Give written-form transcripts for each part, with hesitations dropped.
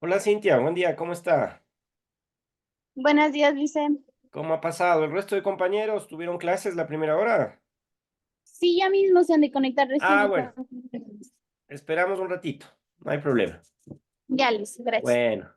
Hola Cintia, buen día, ¿cómo está? Buenos días, Vicente. ¿Cómo ha pasado? ¿El resto de compañeros tuvieron clases la primera hora? Sí, ya mismo se han de conectar recién Ah, bueno, están. esperamos un ratito, no hay problema. Ya, listo, gracias. Bueno,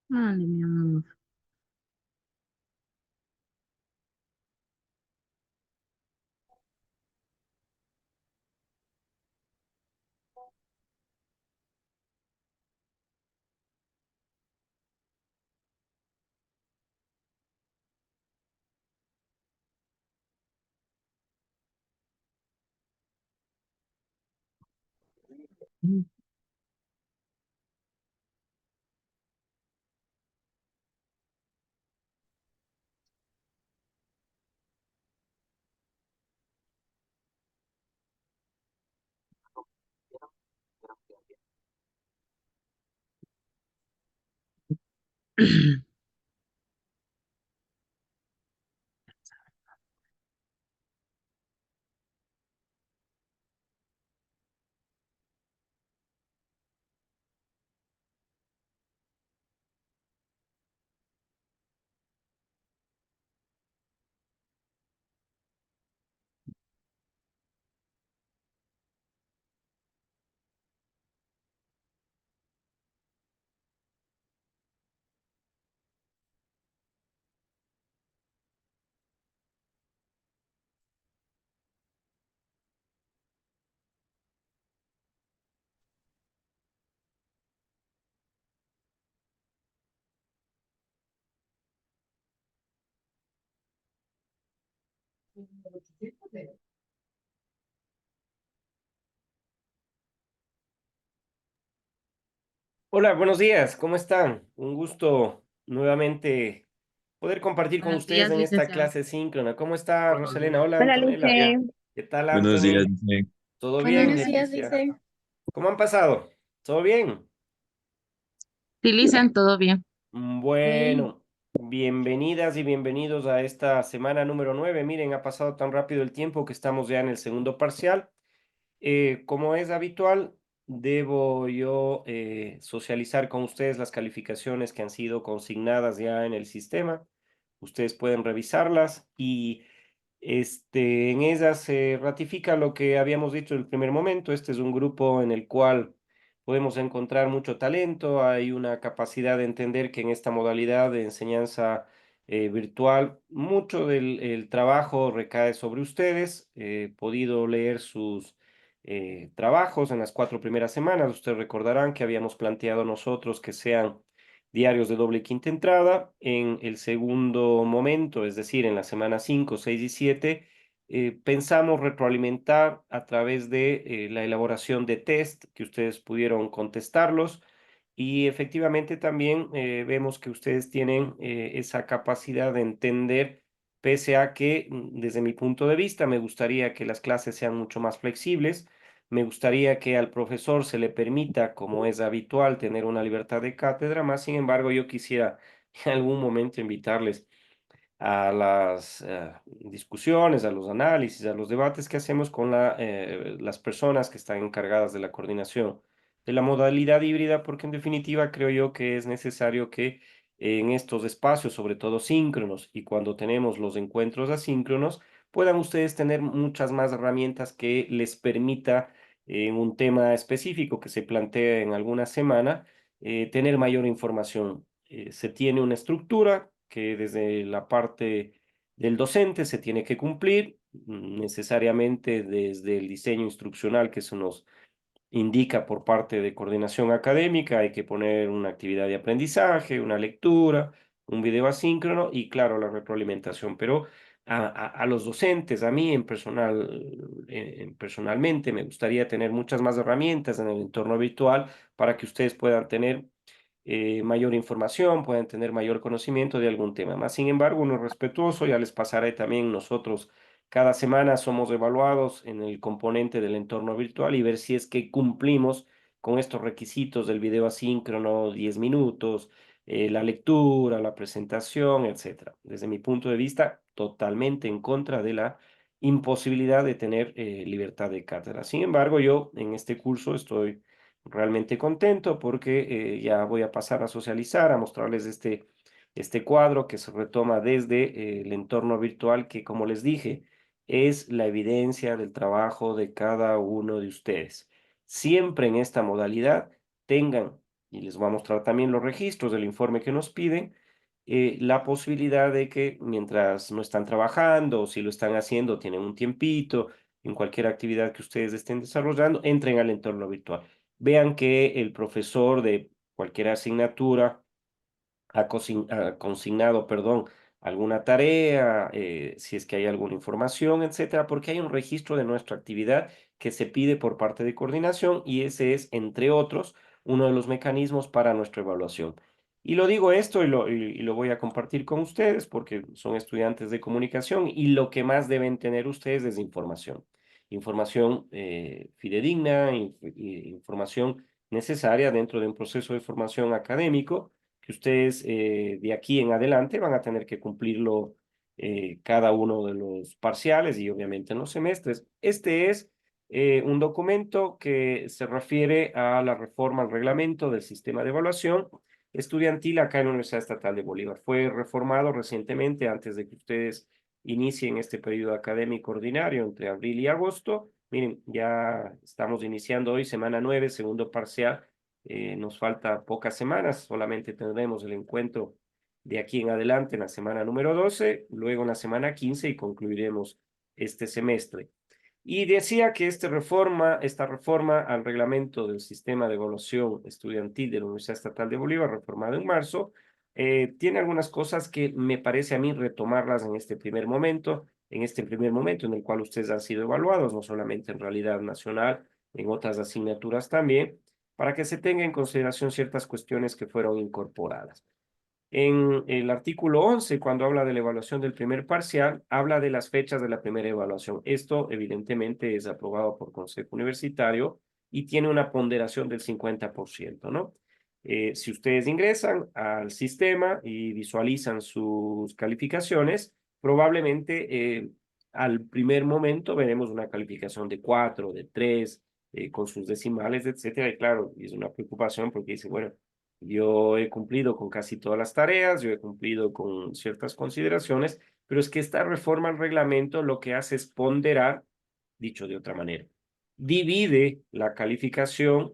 Vale, mi amor. hola, buenos días, ¿cómo están? Un gusto nuevamente poder compartir con Buenos ustedes días, en esta licenciado. clase síncrona. ¿Cómo está Roselena? Hola Hola, Antonella, Lice. ¿qué tal Buenos días, Anthony? dice. ¿Todo bien, Buenos días, Leticia? Lice. ¿Cómo han pasado? ¿Todo bien? Sí, licen, todo bien. Sí. Bueno, bienvenidas y bienvenidos a esta semana número 9. Miren, ha pasado tan rápido el tiempo que estamos ya en el segundo parcial. Como es habitual, debo yo socializar con ustedes las calificaciones que han sido consignadas ya en el sistema. Ustedes pueden revisarlas y en ellas se ratifica lo que habíamos dicho en el primer momento. Este es un grupo en el cual podemos encontrar mucho talento. Hay una capacidad de entender que en esta modalidad de enseñanza virtual, mucho del el trabajo recae sobre ustedes. He podido leer sus trabajos en las 4 primeras semanas. Ustedes recordarán que habíamos planteado nosotros que sean diarios de doble y quinta entrada. En el segundo momento, es decir, en la semana 5, 6 y 7, pensamos retroalimentar a través de la elaboración de test que ustedes pudieron contestarlos. Y efectivamente también vemos que ustedes tienen esa capacidad de entender, pese a que desde mi punto de vista me gustaría que las clases sean mucho más flexibles. Me gustaría que al profesor se le permita, como es habitual, tener una libertad de cátedra. Más sin embargo, yo quisiera en algún momento invitarles a las discusiones, a los análisis, a los debates que hacemos con las personas que están encargadas de la coordinación de la modalidad híbrida, porque en definitiva creo yo que es necesario que en estos espacios, sobre todo síncronos, y cuando tenemos los encuentros asíncronos, puedan ustedes tener muchas más herramientas que les permita en un tema específico que se plantea en alguna semana, tener mayor información. Se tiene una estructura que desde la parte del docente se tiene que cumplir, necesariamente desde el diseño instruccional que se nos indica por parte de coordinación académica. Hay que poner una actividad de aprendizaje, una lectura, un video asíncrono y claro, la retroalimentación. Pero a los docentes, a mí personalmente, me gustaría tener muchas más herramientas en el entorno virtual para que ustedes puedan tener mayor información, puedan tener mayor conocimiento de algún tema. Más sin embargo, uno es respetuoso, ya les pasaré también nosotros. Cada semana somos evaluados en el componente del entorno virtual y ver si es que cumplimos con estos requisitos del video asíncrono, 10 minutos, la lectura, la presentación, etcétera. Desde mi punto de vista, totalmente en contra de la imposibilidad de tener libertad de cátedra. Sin embargo, yo en este curso estoy realmente contento porque ya voy a pasar a socializar, a mostrarles este cuadro que se retoma desde el entorno virtual que, como les dije, es la evidencia del trabajo de cada uno de ustedes. Siempre en esta modalidad tengan, y les voy a mostrar también los registros del informe que nos piden, la posibilidad de que mientras no están trabajando o si lo están haciendo, tienen un tiempito en cualquier actividad que ustedes estén desarrollando, entren al entorno virtual. Vean que el profesor de cualquier asignatura ha consignado, perdón, alguna tarea, si es que hay alguna información, etcétera, porque hay un registro de nuestra actividad que se pide por parte de coordinación y ese es, entre otros, uno de los mecanismos para nuestra evaluación. Y lo digo esto y lo voy a compartir con ustedes porque son estudiantes de comunicación y lo que más deben tener ustedes es información. Información fidedigna, información necesaria dentro de un proceso de formación académico que ustedes de aquí en adelante van a tener que cumplirlo cada uno de los parciales y obviamente en los semestres. Este es un documento que se refiere a la reforma al reglamento del sistema de evaluación estudiantil acá en la Universidad Estatal de Bolívar. Fue reformado recientemente antes de que ustedes inicien este periodo académico ordinario entre abril y agosto. Miren, ya estamos iniciando hoy semana 9, segundo parcial. Nos falta pocas semanas, solamente tendremos el encuentro de aquí en adelante en la semana número 12, luego en la semana 15 y concluiremos este semestre. Y decía que esta reforma al reglamento del sistema de evaluación estudiantil de la Universidad Estatal de Bolívar, reformado en marzo, tiene algunas cosas que me parece a mí retomarlas en este primer momento en el cual ustedes han sido evaluados, no solamente en realidad nacional, en otras asignaturas también, para que se tenga en consideración ciertas cuestiones que fueron incorporadas. En el artículo 11, cuando habla de la evaluación del primer parcial, habla de las fechas de la primera evaluación. Esto, evidentemente, es aprobado por Consejo Universitario y tiene una ponderación del 50%, ¿no? Si ustedes ingresan al sistema y visualizan sus calificaciones, probablemente al primer momento veremos una calificación de 4, de 3, con sus decimales, etcétera. Y claro, es una preocupación porque dice, bueno, yo he cumplido con casi todas las tareas, yo he cumplido con ciertas consideraciones, pero es que esta reforma al reglamento lo que hace es ponderar, dicho de otra manera, divide la calificación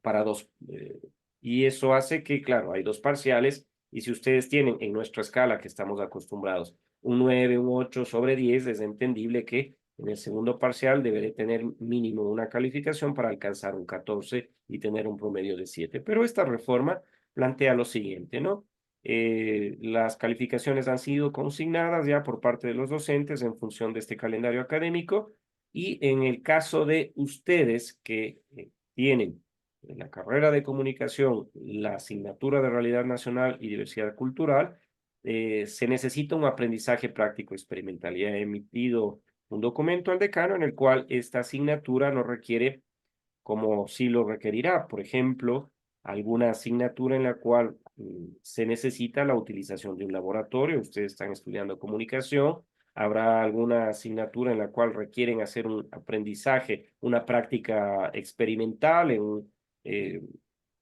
para dos. Y eso hace que, claro, hay dos parciales y si ustedes tienen en nuestra escala que estamos acostumbrados un 9, un 8 sobre 10, es entendible que en el segundo parcial deberé tener mínimo una calificación para alcanzar un 14 y tener un promedio de 7. Pero esta reforma plantea lo siguiente, ¿no? Las calificaciones han sido consignadas ya por parte de los docentes en función de este calendario académico y en el caso de ustedes que tienen en la carrera de comunicación la asignatura de realidad nacional y diversidad cultural, se necesita un aprendizaje práctico experimental. Ya he emitido un documento al decano en el cual esta asignatura no requiere como sí lo requerirá. Por ejemplo, alguna asignatura en la cual se necesita la utilización de un laboratorio. Ustedes están estudiando comunicación. Habrá alguna asignatura en la cual requieren hacer un aprendizaje, una práctica experimental en un eh,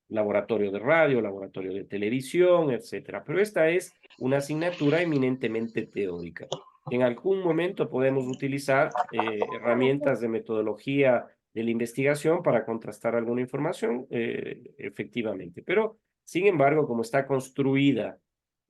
laboratorio de radio, laboratorio de televisión, etcétera. Pero esta es una asignatura eminentemente teórica. En algún momento podemos utilizar herramientas de metodología de la investigación para contrastar alguna información, efectivamente. Pero, sin embargo, como está construida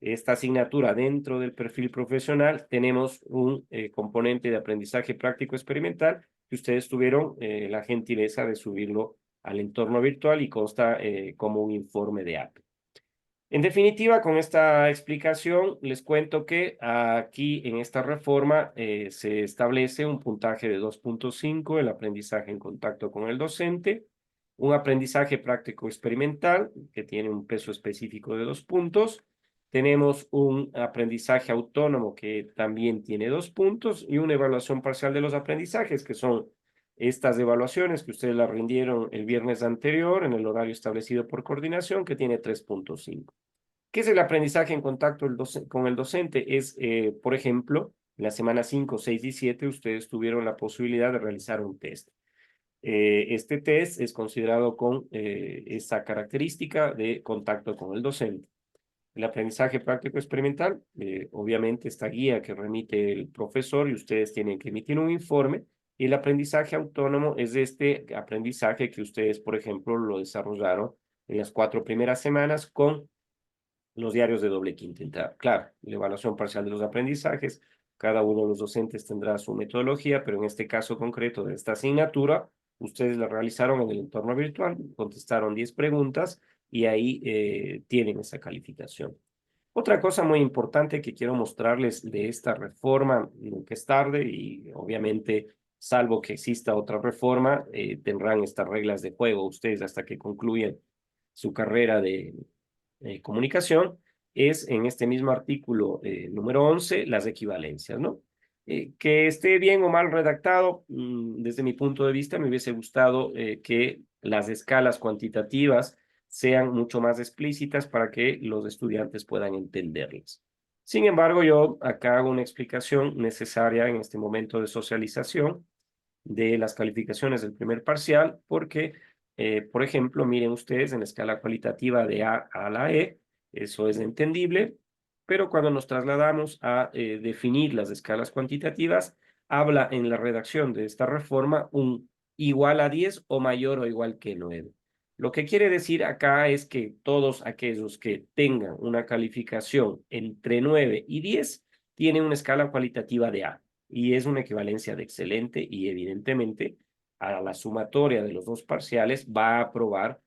esta asignatura dentro del perfil profesional, tenemos un componente de aprendizaje práctico experimental que ustedes tuvieron la gentileza de subirlo al entorno virtual y consta como un informe de APE. En definitiva, con esta explicación, les cuento que aquí en esta reforma se establece un puntaje de 2.5, el aprendizaje en contacto con el docente, un aprendizaje práctico experimental que tiene un peso específico de 2 puntos, tenemos un aprendizaje autónomo que también tiene 2 puntos y una evaluación parcial de los aprendizajes, que son estas evaluaciones que ustedes las rindieron el viernes anterior en el horario establecido por coordinación, que tiene 3.5. ¿Qué es el aprendizaje en contacto con el docente? Es, por ejemplo, en la semana 5, 6 y 7 ustedes tuvieron la posibilidad de realizar un test. Este test es considerado con esa característica de contacto con el docente. El aprendizaje práctico experimental, obviamente esta guía que remite el profesor y ustedes tienen que emitir un informe. Y el aprendizaje autónomo es este aprendizaje que ustedes, por ejemplo, lo desarrollaron en las 4 primeras semanas con los diarios de doble quinta. Claro, la evaluación parcial de los aprendizajes, cada uno de los docentes tendrá su metodología, pero en este caso concreto de esta asignatura, ustedes la realizaron en el entorno virtual, contestaron 10 preguntas y ahí tienen esa calificación. Otra cosa muy importante que quiero mostrarles de esta reforma, nunca es tarde y obviamente, salvo que exista otra reforma, tendrán estas reglas de juego ustedes hasta que concluyan su carrera de comunicación, es en este mismo artículo número 11, las equivalencias, ¿no? Que esté bien o mal redactado, desde mi punto de vista, me hubiese gustado que las escalas cuantitativas sean mucho más explícitas para que los estudiantes puedan entenderlas. Sin embargo, yo acá hago una explicación necesaria en este momento de socialización de las calificaciones del primer parcial, porque, por ejemplo, miren ustedes en la escala cualitativa de A a la E, eso es entendible, pero cuando nos trasladamos a definir las escalas cuantitativas, habla en la redacción de esta reforma un igual a 10 o mayor o igual que 9. Lo que quiere decir acá es que todos aquellos que tengan una calificación entre 9 y 10 tienen una escala cualitativa de A y es una equivalencia de excelente y evidentemente a la sumatoria de los dos parciales va a aprobar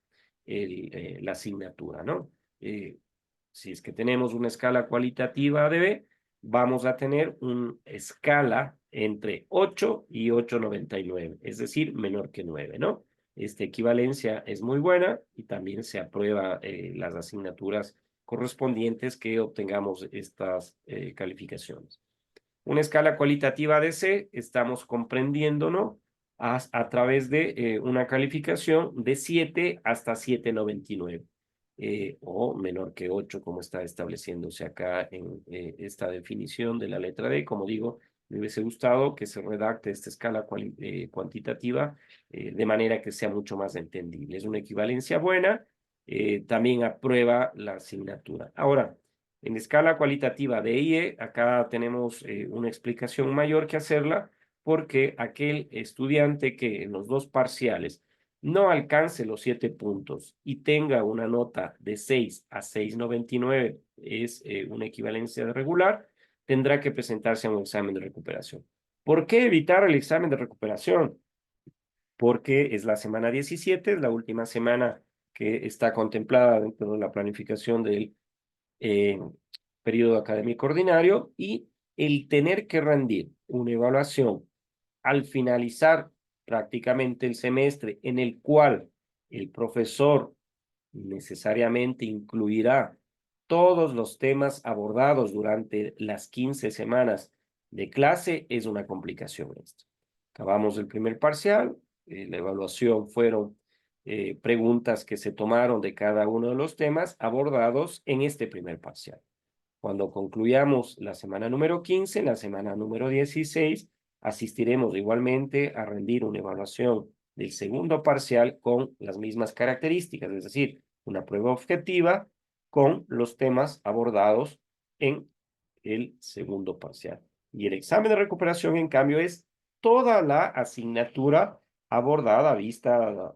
la asignatura, ¿no? Si es que tenemos una escala cualitativa de B, vamos a tener una escala entre 8 y 8,99, es decir, menor que 9, ¿no? Esta equivalencia es muy buena y también se aprueba las asignaturas correspondientes que obtengamos estas calificaciones. Una escala cualitativa de C, estamos comprendiéndonos a través de una calificación de 7 hasta 7,99 o menor que 8, como está estableciéndose acá en esta definición de la letra D. Como digo, me hubiese gustado que se redacte esta escala cuantitativa de manera que sea mucho más entendible. Es una equivalencia buena, también aprueba la asignatura. Ahora, en escala cualitativa de IE, acá tenemos una explicación mayor que hacerla, porque aquel estudiante que en los dos parciales no alcance los 7 puntos y tenga una nota de 6 a 6,99, es una equivalencia de regular, tendrá que presentarse a un examen de recuperación. ¿Por qué evitar el examen de recuperación? Porque es la semana 17, es la última semana que está contemplada dentro de la planificación del periodo académico ordinario y el tener que rendir una evaluación al finalizar prácticamente el semestre en el cual el profesor necesariamente incluirá todos los temas abordados durante las 15 semanas de clase es una complicación esto. Acabamos el primer parcial, la evaluación fueron preguntas que se tomaron de cada uno de los temas abordados en este primer parcial. Cuando concluyamos la semana número 15, la semana número 16, asistiremos igualmente a rendir una evaluación del segundo parcial con las mismas características, es decir, una prueba objetiva con los temas abordados en el segundo parcial. Y el examen de recuperación, en cambio, es toda la asignatura abordada, vista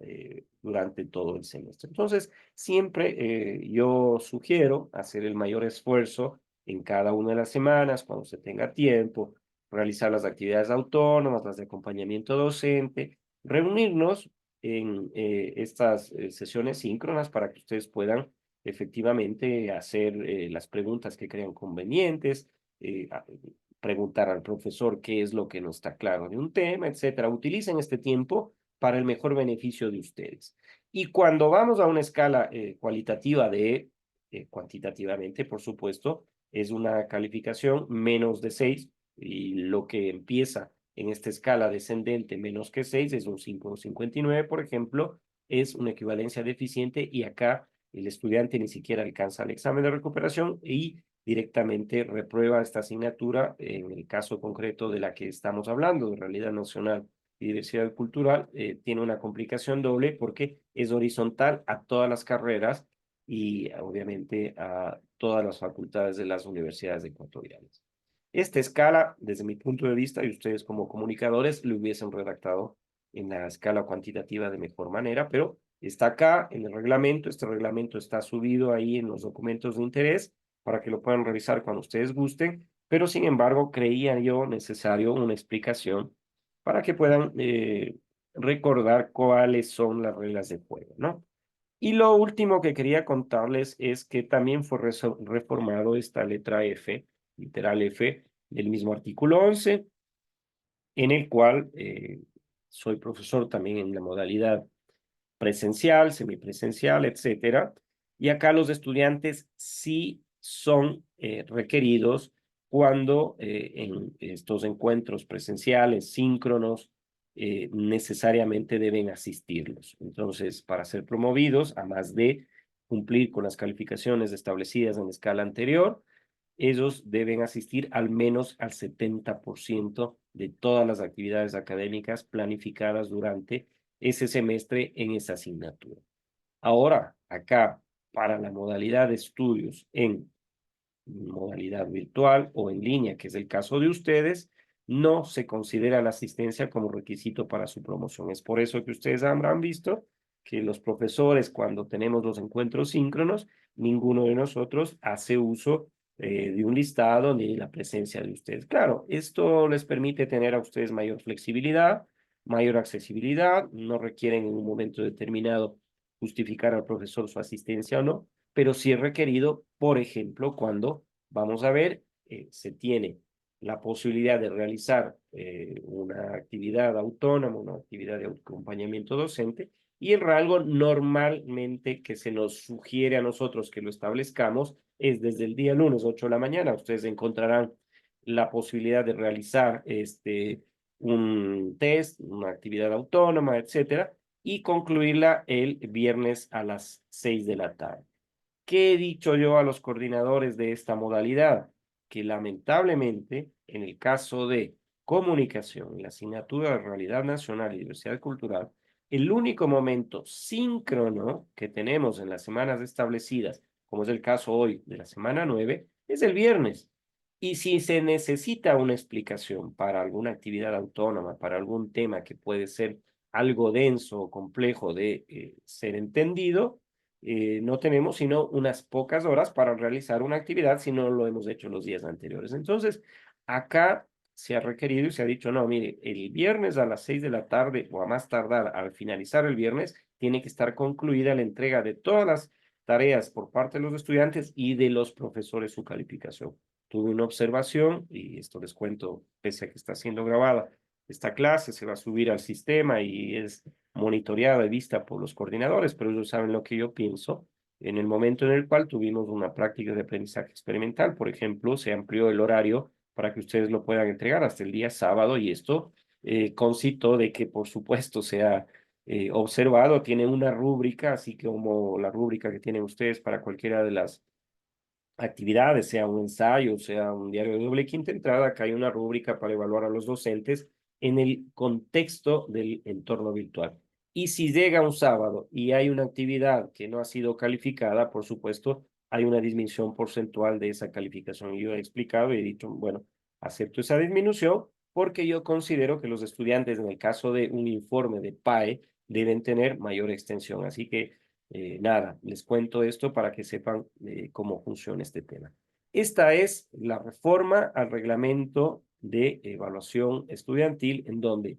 durante todo el semestre. Entonces, siempre yo sugiero hacer el mayor esfuerzo en cada una de las semanas, cuando se tenga tiempo, realizar las actividades autónomas, las de acompañamiento docente, reunirnos en estas sesiones síncronas para que ustedes puedan efectivamente hacer las preguntas que crean convenientes, preguntar al profesor qué es lo que no está claro de un tema, etcétera. Utilicen este tiempo para el mejor beneficio de ustedes. Y cuando vamos a una escala cualitativa cuantitativamente, por supuesto, es una calificación menos de 6, y lo que empieza en esta escala descendente menos que 6 es un 5,59, por ejemplo, es una equivalencia deficiente, y acá el estudiante ni siquiera alcanza el examen de recuperación y directamente reprueba esta asignatura. En el caso concreto de la que estamos hablando, de realidad nacional y diversidad cultural, tiene una complicación doble porque es horizontal a todas las carreras y obviamente a todas las facultades de las universidades ecuatorianas. Esta escala, desde mi punto de vista, y ustedes como comunicadores lo hubiesen redactado en la escala cuantitativa de mejor manera, pero está acá en el reglamento. Este reglamento está subido ahí en los documentos de interés para que lo puedan revisar cuando ustedes gusten, pero sin embargo creía yo necesario una explicación para que puedan recordar cuáles son las reglas de juego, ¿no? Y lo último que quería contarles es que también fue reformado esta letra F, literal F, del mismo artículo 11, en el cual soy profesor también en la modalidad presencial, semipresencial, etcétera. Y acá los estudiantes sí son requeridos cuando en estos encuentros presenciales, síncronos, necesariamente deben asistirlos. Entonces, para ser promovidos, a más de cumplir con las calificaciones establecidas en la escala anterior, ellos deben asistir al menos al 70% de todas las actividades académicas planificadas durante ese semestre en esa asignatura. Ahora, acá, para la modalidad de estudios en modalidad virtual o en línea, que es el caso de ustedes, no se considera la asistencia como requisito para su promoción. Es por eso que ustedes habrán visto que los profesores, cuando tenemos los encuentros síncronos, ninguno de nosotros hace uso de un listado ni de la presencia de ustedes. Claro, esto les permite tener a ustedes mayor flexibilidad, mayor accesibilidad, no requieren en un momento determinado justificar al profesor su asistencia o no, pero sí es requerido, por ejemplo, cuando vamos a ver, se tiene la posibilidad de realizar una actividad autónoma, una actividad de acompañamiento docente, y el rango normalmente que se nos sugiere a nosotros que lo establezcamos es desde el día lunes 8 de la mañana. Ustedes encontrarán la posibilidad de realizar un test, una actividad autónoma, etcétera, y concluirla el viernes a las 6 de la tarde. ¿Qué he dicho yo a los coordinadores de esta modalidad? Que lamentablemente, en el caso de comunicación y la asignatura de realidad nacional y diversidad cultural, el único momento síncrono que tenemos en las semanas establecidas, como es el caso hoy de la semana 9, es el viernes. Y si se necesita una explicación para alguna actividad autónoma, para algún tema que puede ser algo denso o complejo de ser entendido, no tenemos sino unas pocas horas para realizar una actividad si no lo hemos hecho los días anteriores. Entonces, acá se ha requerido y se ha dicho, no, mire, el viernes a las 6 de la tarde o a más tardar al finalizar el viernes, tiene que estar concluida la entrega de todas las tareas por parte de los estudiantes y de los profesores su calificación. Tuve una observación, y esto les cuento, pese a que está siendo grabada, esta clase se va a subir al sistema y es monitoreada y vista por los coordinadores, pero ellos saben lo que yo pienso. En el momento en el cual tuvimos una práctica de aprendizaje experimental, por ejemplo, se amplió el horario para que ustedes lo puedan entregar hasta el día sábado, y esto concito de que, por supuesto, sea observado. Tiene una rúbrica, así como la rúbrica que tienen ustedes para cualquiera de las actividades, sea un ensayo, sea un diario de doble quinta entrada. Acá hay una rúbrica para evaluar a los docentes en el contexto del entorno virtual. Y si llega un sábado y hay una actividad que no ha sido calificada, por supuesto, hay una disminución porcentual de esa calificación. Yo he explicado y he dicho, bueno, acepto esa disminución porque yo considero que los estudiantes, en el caso de un informe de PAE, deben tener mayor extensión. Así que nada, les cuento esto para que sepan cómo funciona este tema. Esta es la reforma al reglamento de evaluación estudiantil, en donde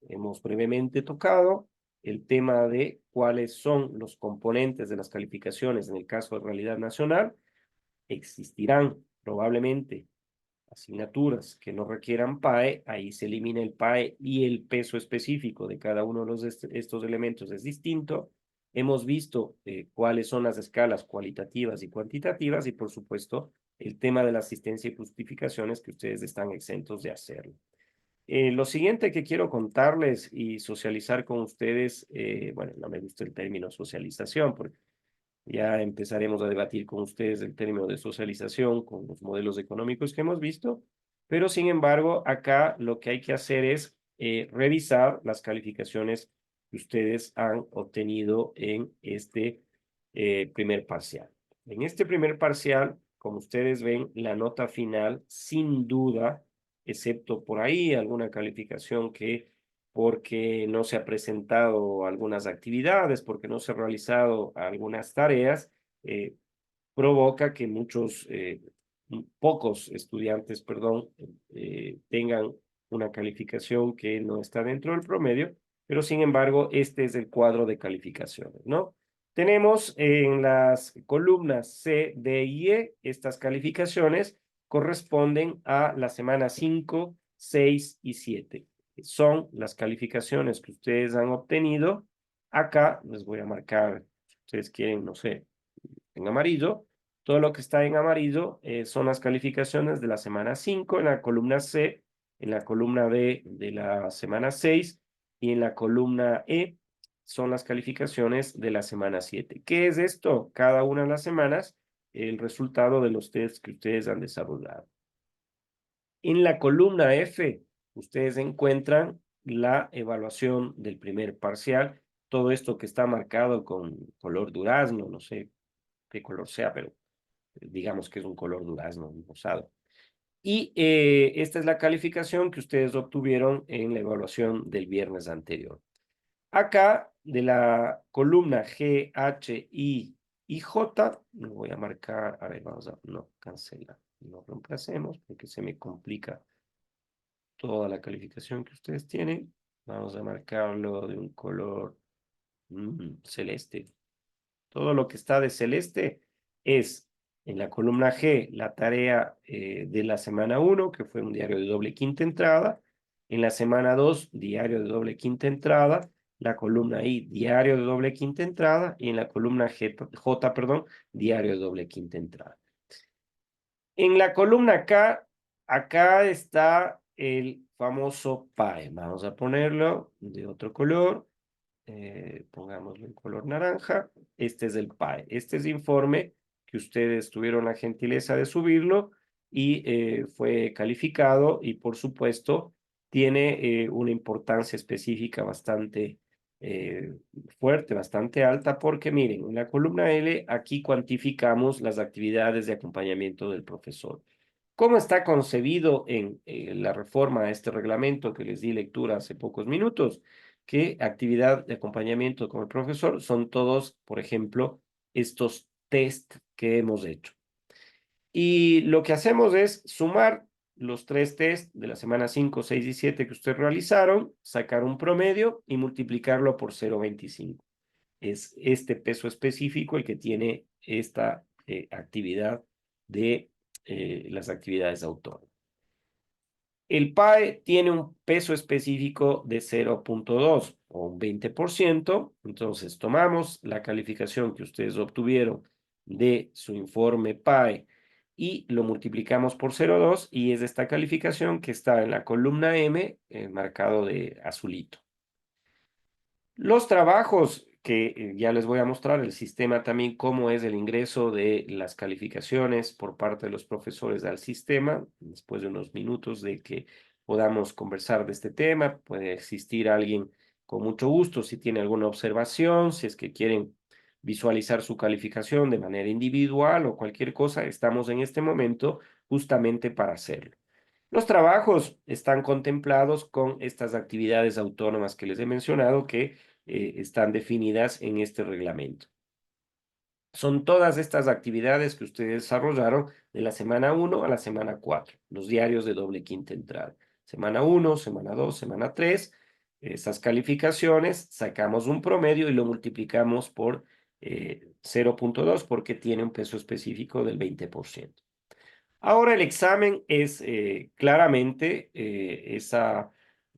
hemos brevemente tocado el tema de cuáles son los componentes de las calificaciones en el caso de realidad nacional. Existirán probablemente asignaturas que no requieran PAE, ahí se elimina el PAE y el peso específico de cada uno de estos elementos es distinto. Hemos visto cuáles son las escalas cualitativas y cuantitativas y, por supuesto, el tema de la asistencia y justificaciones que ustedes están exentos de hacerlo. Lo siguiente que quiero contarles y socializar con ustedes, bueno, no me gusta el término socialización, porque ya empezaremos a debatir con ustedes el término de socialización con los modelos económicos que hemos visto, pero sin embargo, acá lo que hay que hacer es revisar las calificaciones que ustedes han obtenido en este primer parcial. En este primer parcial, como ustedes ven, la nota final, sin duda, excepto por ahí alguna calificación que porque no se ha presentado algunas actividades, porque no se han realizado algunas tareas, provoca que pocos estudiantes, perdón, tengan una calificación que no está dentro del promedio, pero sin embargo, este es el cuadro de calificaciones, ¿no? Tenemos en las columnas C, D y E, estas calificaciones corresponden a la semana 5, 6 y 7. Son las calificaciones que ustedes han obtenido. Acá les voy a marcar, si ustedes quieren, no sé, en amarillo. Todo lo que está en amarillo son las calificaciones de la semana 5 en la columna C, en la columna D de la semana 6 y en la columna E son las calificaciones de la semana 7. ¿Qué es esto? Cada una de las semanas, el resultado de los tests que ustedes han desarrollado. En la columna F, ustedes encuentran la evaluación del primer parcial. Todo esto que está marcado con color durazno, no sé qué color sea, pero digamos que es un color durazno, un rosado. Y esta es la calificación que ustedes obtuvieron en la evaluación del viernes anterior. Acá, de la columna G, H, I y J, lo voy a marcar, a ver, vamos a, no, cancela, no reemplacemos porque se me complica toda la calificación que ustedes tienen. Vamos a marcarlo de un color celeste. Todo lo que está de celeste es en la columna G la tarea de la semana 1, que fue un diario de doble quinta entrada. En la semana 2, diario de doble quinta entrada. La columna I, diario de doble quinta entrada. Y en la columna J, perdón, diario de doble quinta entrada. En la columna K, acá está el famoso PAE. Vamos a ponerlo de otro color. Pongámoslo en color naranja. Este es el PAE. Este es el informe que ustedes tuvieron la gentileza de subirlo y fue calificado y por supuesto tiene una importancia específica bastante eh, fuerte, bastante alta, porque miren, en la columna L aquí cuantificamos las actividades de acompañamiento del profesor. ¿Cómo está concebido en la reforma a este reglamento que les di lectura hace pocos minutos? Que actividad de acompañamiento con el profesor son todos, por ejemplo, estos test que hemos hecho. Y lo que hacemos es sumar los 3 test de la semana 5, 6 y 7 que ustedes realizaron, sacar un promedio y multiplicarlo por 0,25. Es este peso específico el que tiene esta actividad de las actividades autónomas. El PAE tiene un peso específico de 0,2 o un 20%. Entonces, tomamos la calificación que ustedes obtuvieron de su informe PAE y lo multiplicamos por 0,2 y es esta calificación que está en la columna M, marcado de azulito. Los trabajos que ya les voy a mostrar, el sistema también, cómo es el ingreso de las calificaciones por parte de los profesores al sistema, después de unos minutos de que podamos conversar de este tema, puede existir alguien con mucho gusto si tiene alguna observación, si es que quieren visualizar su calificación de manera individual o cualquier cosa, estamos en este momento justamente para hacerlo. Los trabajos están contemplados con estas actividades autónomas que les he mencionado que están definidas en este reglamento. Son todas estas actividades que ustedes desarrollaron de la semana 1 a la semana 4, los diarios de doble quinta entrada. Semana 1, semana 2, semana 3, esas calificaciones, sacamos un promedio y lo multiplicamos por 0.2 porque tiene un peso específico del 20%. Ahora el examen es claramente esa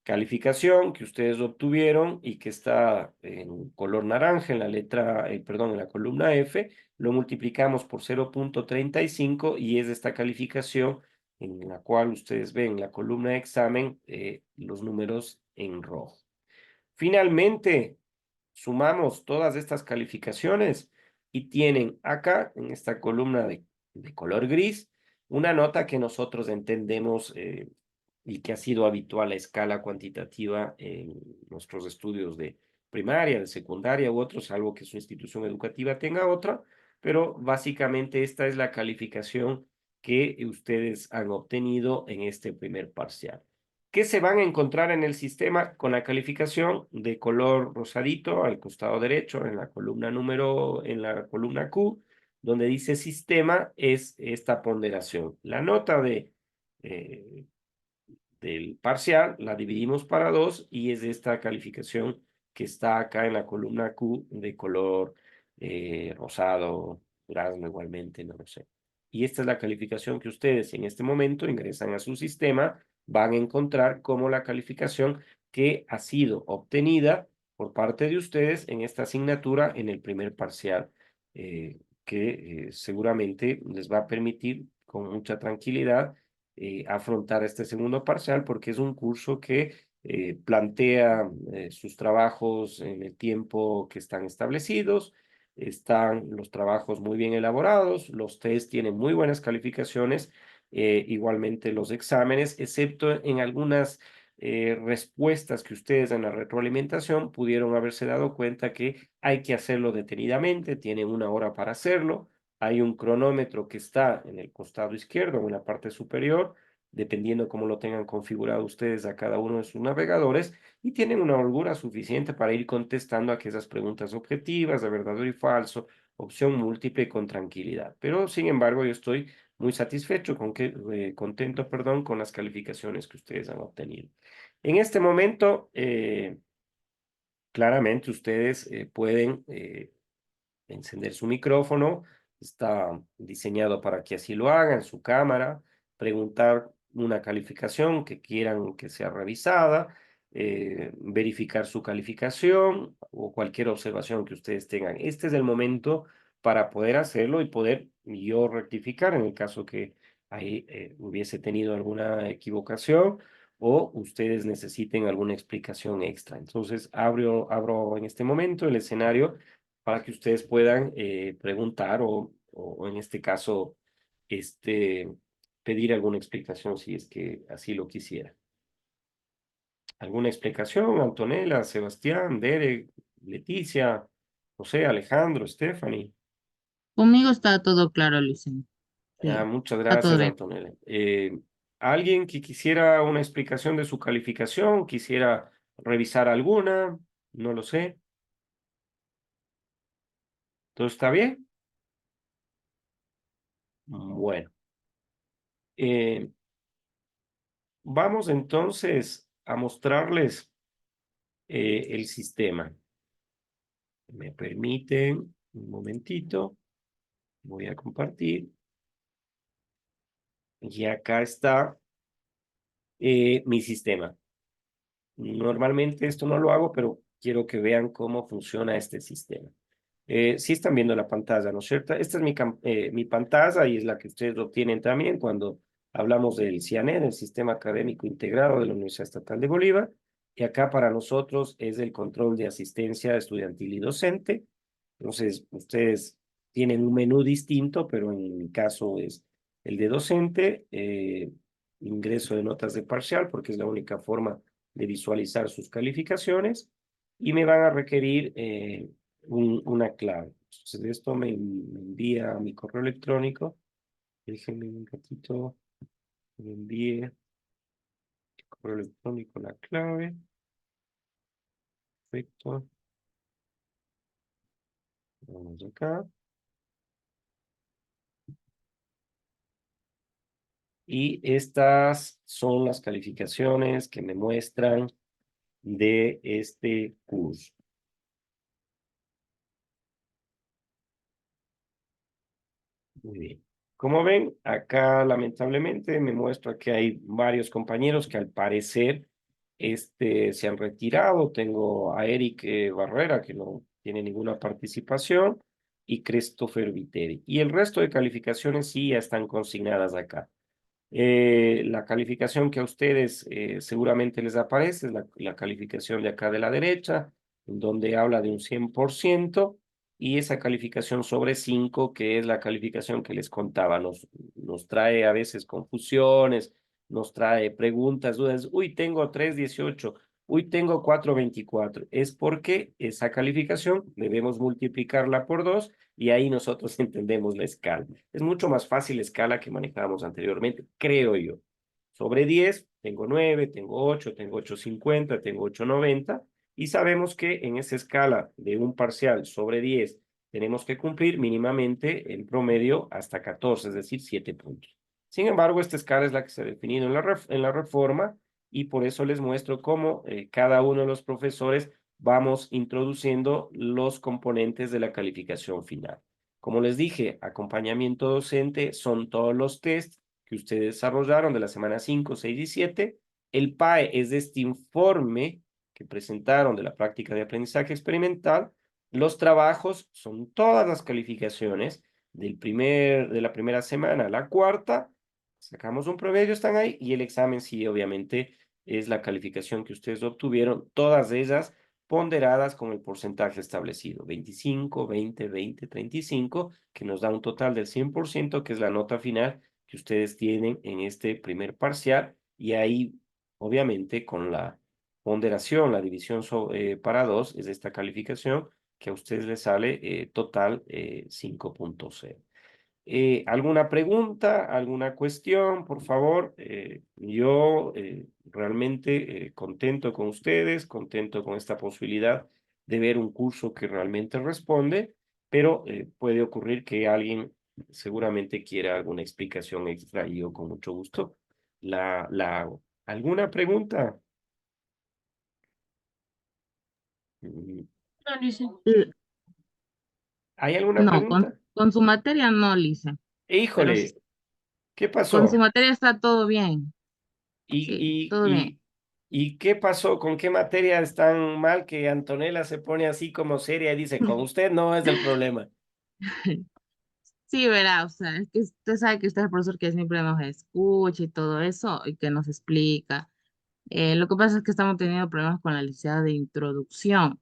calificación que ustedes obtuvieron y que está en color naranja en la letra, perdón, en la columna F, lo multiplicamos por 0.35 y es esta calificación en la cual ustedes ven la columna de examen los números en rojo. Finalmente, sumamos todas estas calificaciones y tienen acá, en esta columna de color gris, una nota que nosotros entendemos y que ha sido habitual a escala cuantitativa en nuestros estudios de primaria, de secundaria u otros, salvo que su institución educativa tenga otra, pero básicamente esta es la calificación que ustedes han obtenido en este primer parcial. ¿Qué se van a encontrar en el sistema con la calificación de color rosadito al costado derecho en la columna en la columna Q, donde dice sistema, es esta ponderación? La nota del parcial la dividimos para 2 y es esta calificación que está acá en la columna Q de color rosado, durazno igualmente, no lo sé. Y esta es la calificación que ustedes en este momento ingresan a su sistema, van a encontrar como la calificación que ha sido obtenida por parte de ustedes en esta asignatura en el primer parcial, que seguramente les va a permitir con mucha tranquilidad afrontar este segundo parcial porque es un curso que plantea sus trabajos en el tiempo que están establecidos, están los trabajos muy bien elaborados, los test tienen muy buenas calificaciones, igualmente los exámenes, excepto en algunas respuestas que ustedes en la retroalimentación pudieron haberse dado cuenta que hay que hacerlo detenidamente, tienen 1 hora para hacerlo. Hay un cronómetro que está en el costado izquierdo, en la parte superior, dependiendo cómo lo tengan configurado ustedes a cada uno de sus navegadores, y tienen una holgura suficiente para ir contestando a aquellas preguntas objetivas de verdadero y falso, opción múltiple con tranquilidad. Pero, sin embargo, yo estoy muy satisfecho, contento, perdón, con las calificaciones que ustedes han obtenido. En este momento, claramente ustedes pueden encender su micrófono, está diseñado para que así lo hagan, su cámara, preguntar una calificación que quieran que sea revisada, verificar su calificación o cualquier observación que ustedes tengan. Este es el momento para poder hacerlo y poder yo rectificar en el caso que ahí hubiese tenido alguna equivocación o ustedes necesiten alguna explicación extra. Entonces, abro en este momento el escenario para que ustedes puedan preguntar o en este caso, pedir alguna explicación si es que así lo quisiera. ¿Alguna explicación, Antonella, Sebastián, Derek, Leticia, José, Alejandro, Stephanie? Conmigo está todo claro, Licen. Sí, Muchas está todo gracias, bien. Antonella. ¿Alguien que quisiera una explicación de su calificación? ¿Quisiera revisar alguna? No lo sé. ¿Todo está bien? Bueno. Eh, Vamos entonces a mostrarles el sistema. Me permiten un momentito. Voy a compartir. Y acá está mi sistema. Normalmente esto no lo hago, pero quiero que vean cómo funciona este sistema. Sí están viendo la pantalla, ¿no es cierto? Esta es mi pantalla y es la que ustedes obtienen también cuando hablamos del CIANED, el Sistema Académico Integrado de la Universidad Estatal de Bolívar. Y acá para nosotros es el control de asistencia estudiantil y docente. Entonces, ustedes tienen un menú distinto, pero en mi caso es el de docente, ingreso de notas de parcial, porque es la única forma de visualizar sus calificaciones, y me van a requerir una clave. Entonces, esto me envía a mi correo electrónico. Déjenme un ratito, me envíe el correo electrónico la clave. Perfecto. Vamos acá. Y estas son las calificaciones que me muestran de este curso. Muy bien. Como ven, acá lamentablemente me muestra que hay varios compañeros que al parecer se han retirado. Tengo a Eric Barrera, que no tiene ninguna participación, y Christopher Viteri. Y el resto de calificaciones sí ya están consignadas acá. La calificación que a ustedes seguramente les aparece es la calificación de acá de la derecha, donde habla de un 100%, y esa calificación sobre 5, que es la calificación que les contaba, nos trae a veces confusiones, nos trae preguntas, dudas. Uy, tengo 3,18. Uy, tengo 4,24. Es porque esa calificación debemos multiplicarla por 2 y ahí nosotros entendemos la escala. Es mucho más fácil la escala que manejábamos anteriormente, creo yo. Sobre 10, tengo 9, tengo 8, tengo 8,50, tengo 8,90, y sabemos que en esa escala de un parcial sobre 10 tenemos que cumplir mínimamente el promedio hasta 14, es decir, 7 puntos. Sin embargo, esta escala es la que se ha definido en la reforma, y por eso les muestro cómo cada uno de los profesores vamos introduciendo los componentes de la calificación final. Como les dije, acompañamiento docente son todos los tests que ustedes desarrollaron de la semana 5, 6 y 7. El PAE es de este informe que presentaron de la práctica de aprendizaje experimental. Los trabajos son todas las calificaciones de la primera semana a la cuarta. Sacamos un promedio, están ahí, y el examen sí, obviamente, es la calificación que ustedes obtuvieron, todas ellas ponderadas con el porcentaje establecido, 25, 20, 20, 35, que nos da un total del 100%, que es la nota final que ustedes tienen en este primer parcial, y ahí, obviamente, con la ponderación, la división para 2, es esta calificación que a ustedes les sale total 5,0. ¿Alguna pregunta, alguna cuestión? Por favor, yo realmente contento con ustedes, contento con esta posibilidad de ver un curso que realmente responde, pero puede ocurrir que alguien seguramente quiera alguna explicación extra y yo con mucho gusto la hago. ¿Alguna pregunta? Mm, No, Lice. ¿Hay alguna No, pregunta? con su materia no, Lice. Pero Híjole, ¿qué con su pasó? materia está todo bien. ¿Y, Sí, y, todo bien. y, y qué pasó? ¿Con qué materia es tan mal que Antonella se pone así como seria y dice, con usted no es el problema? Sí, verá, o sea, es que usted sabe que usted es el profesor que siempre nos escucha y todo eso, y que nos explica. Lo que pasa es que estamos teniendo problemas con la licenciada de introducción.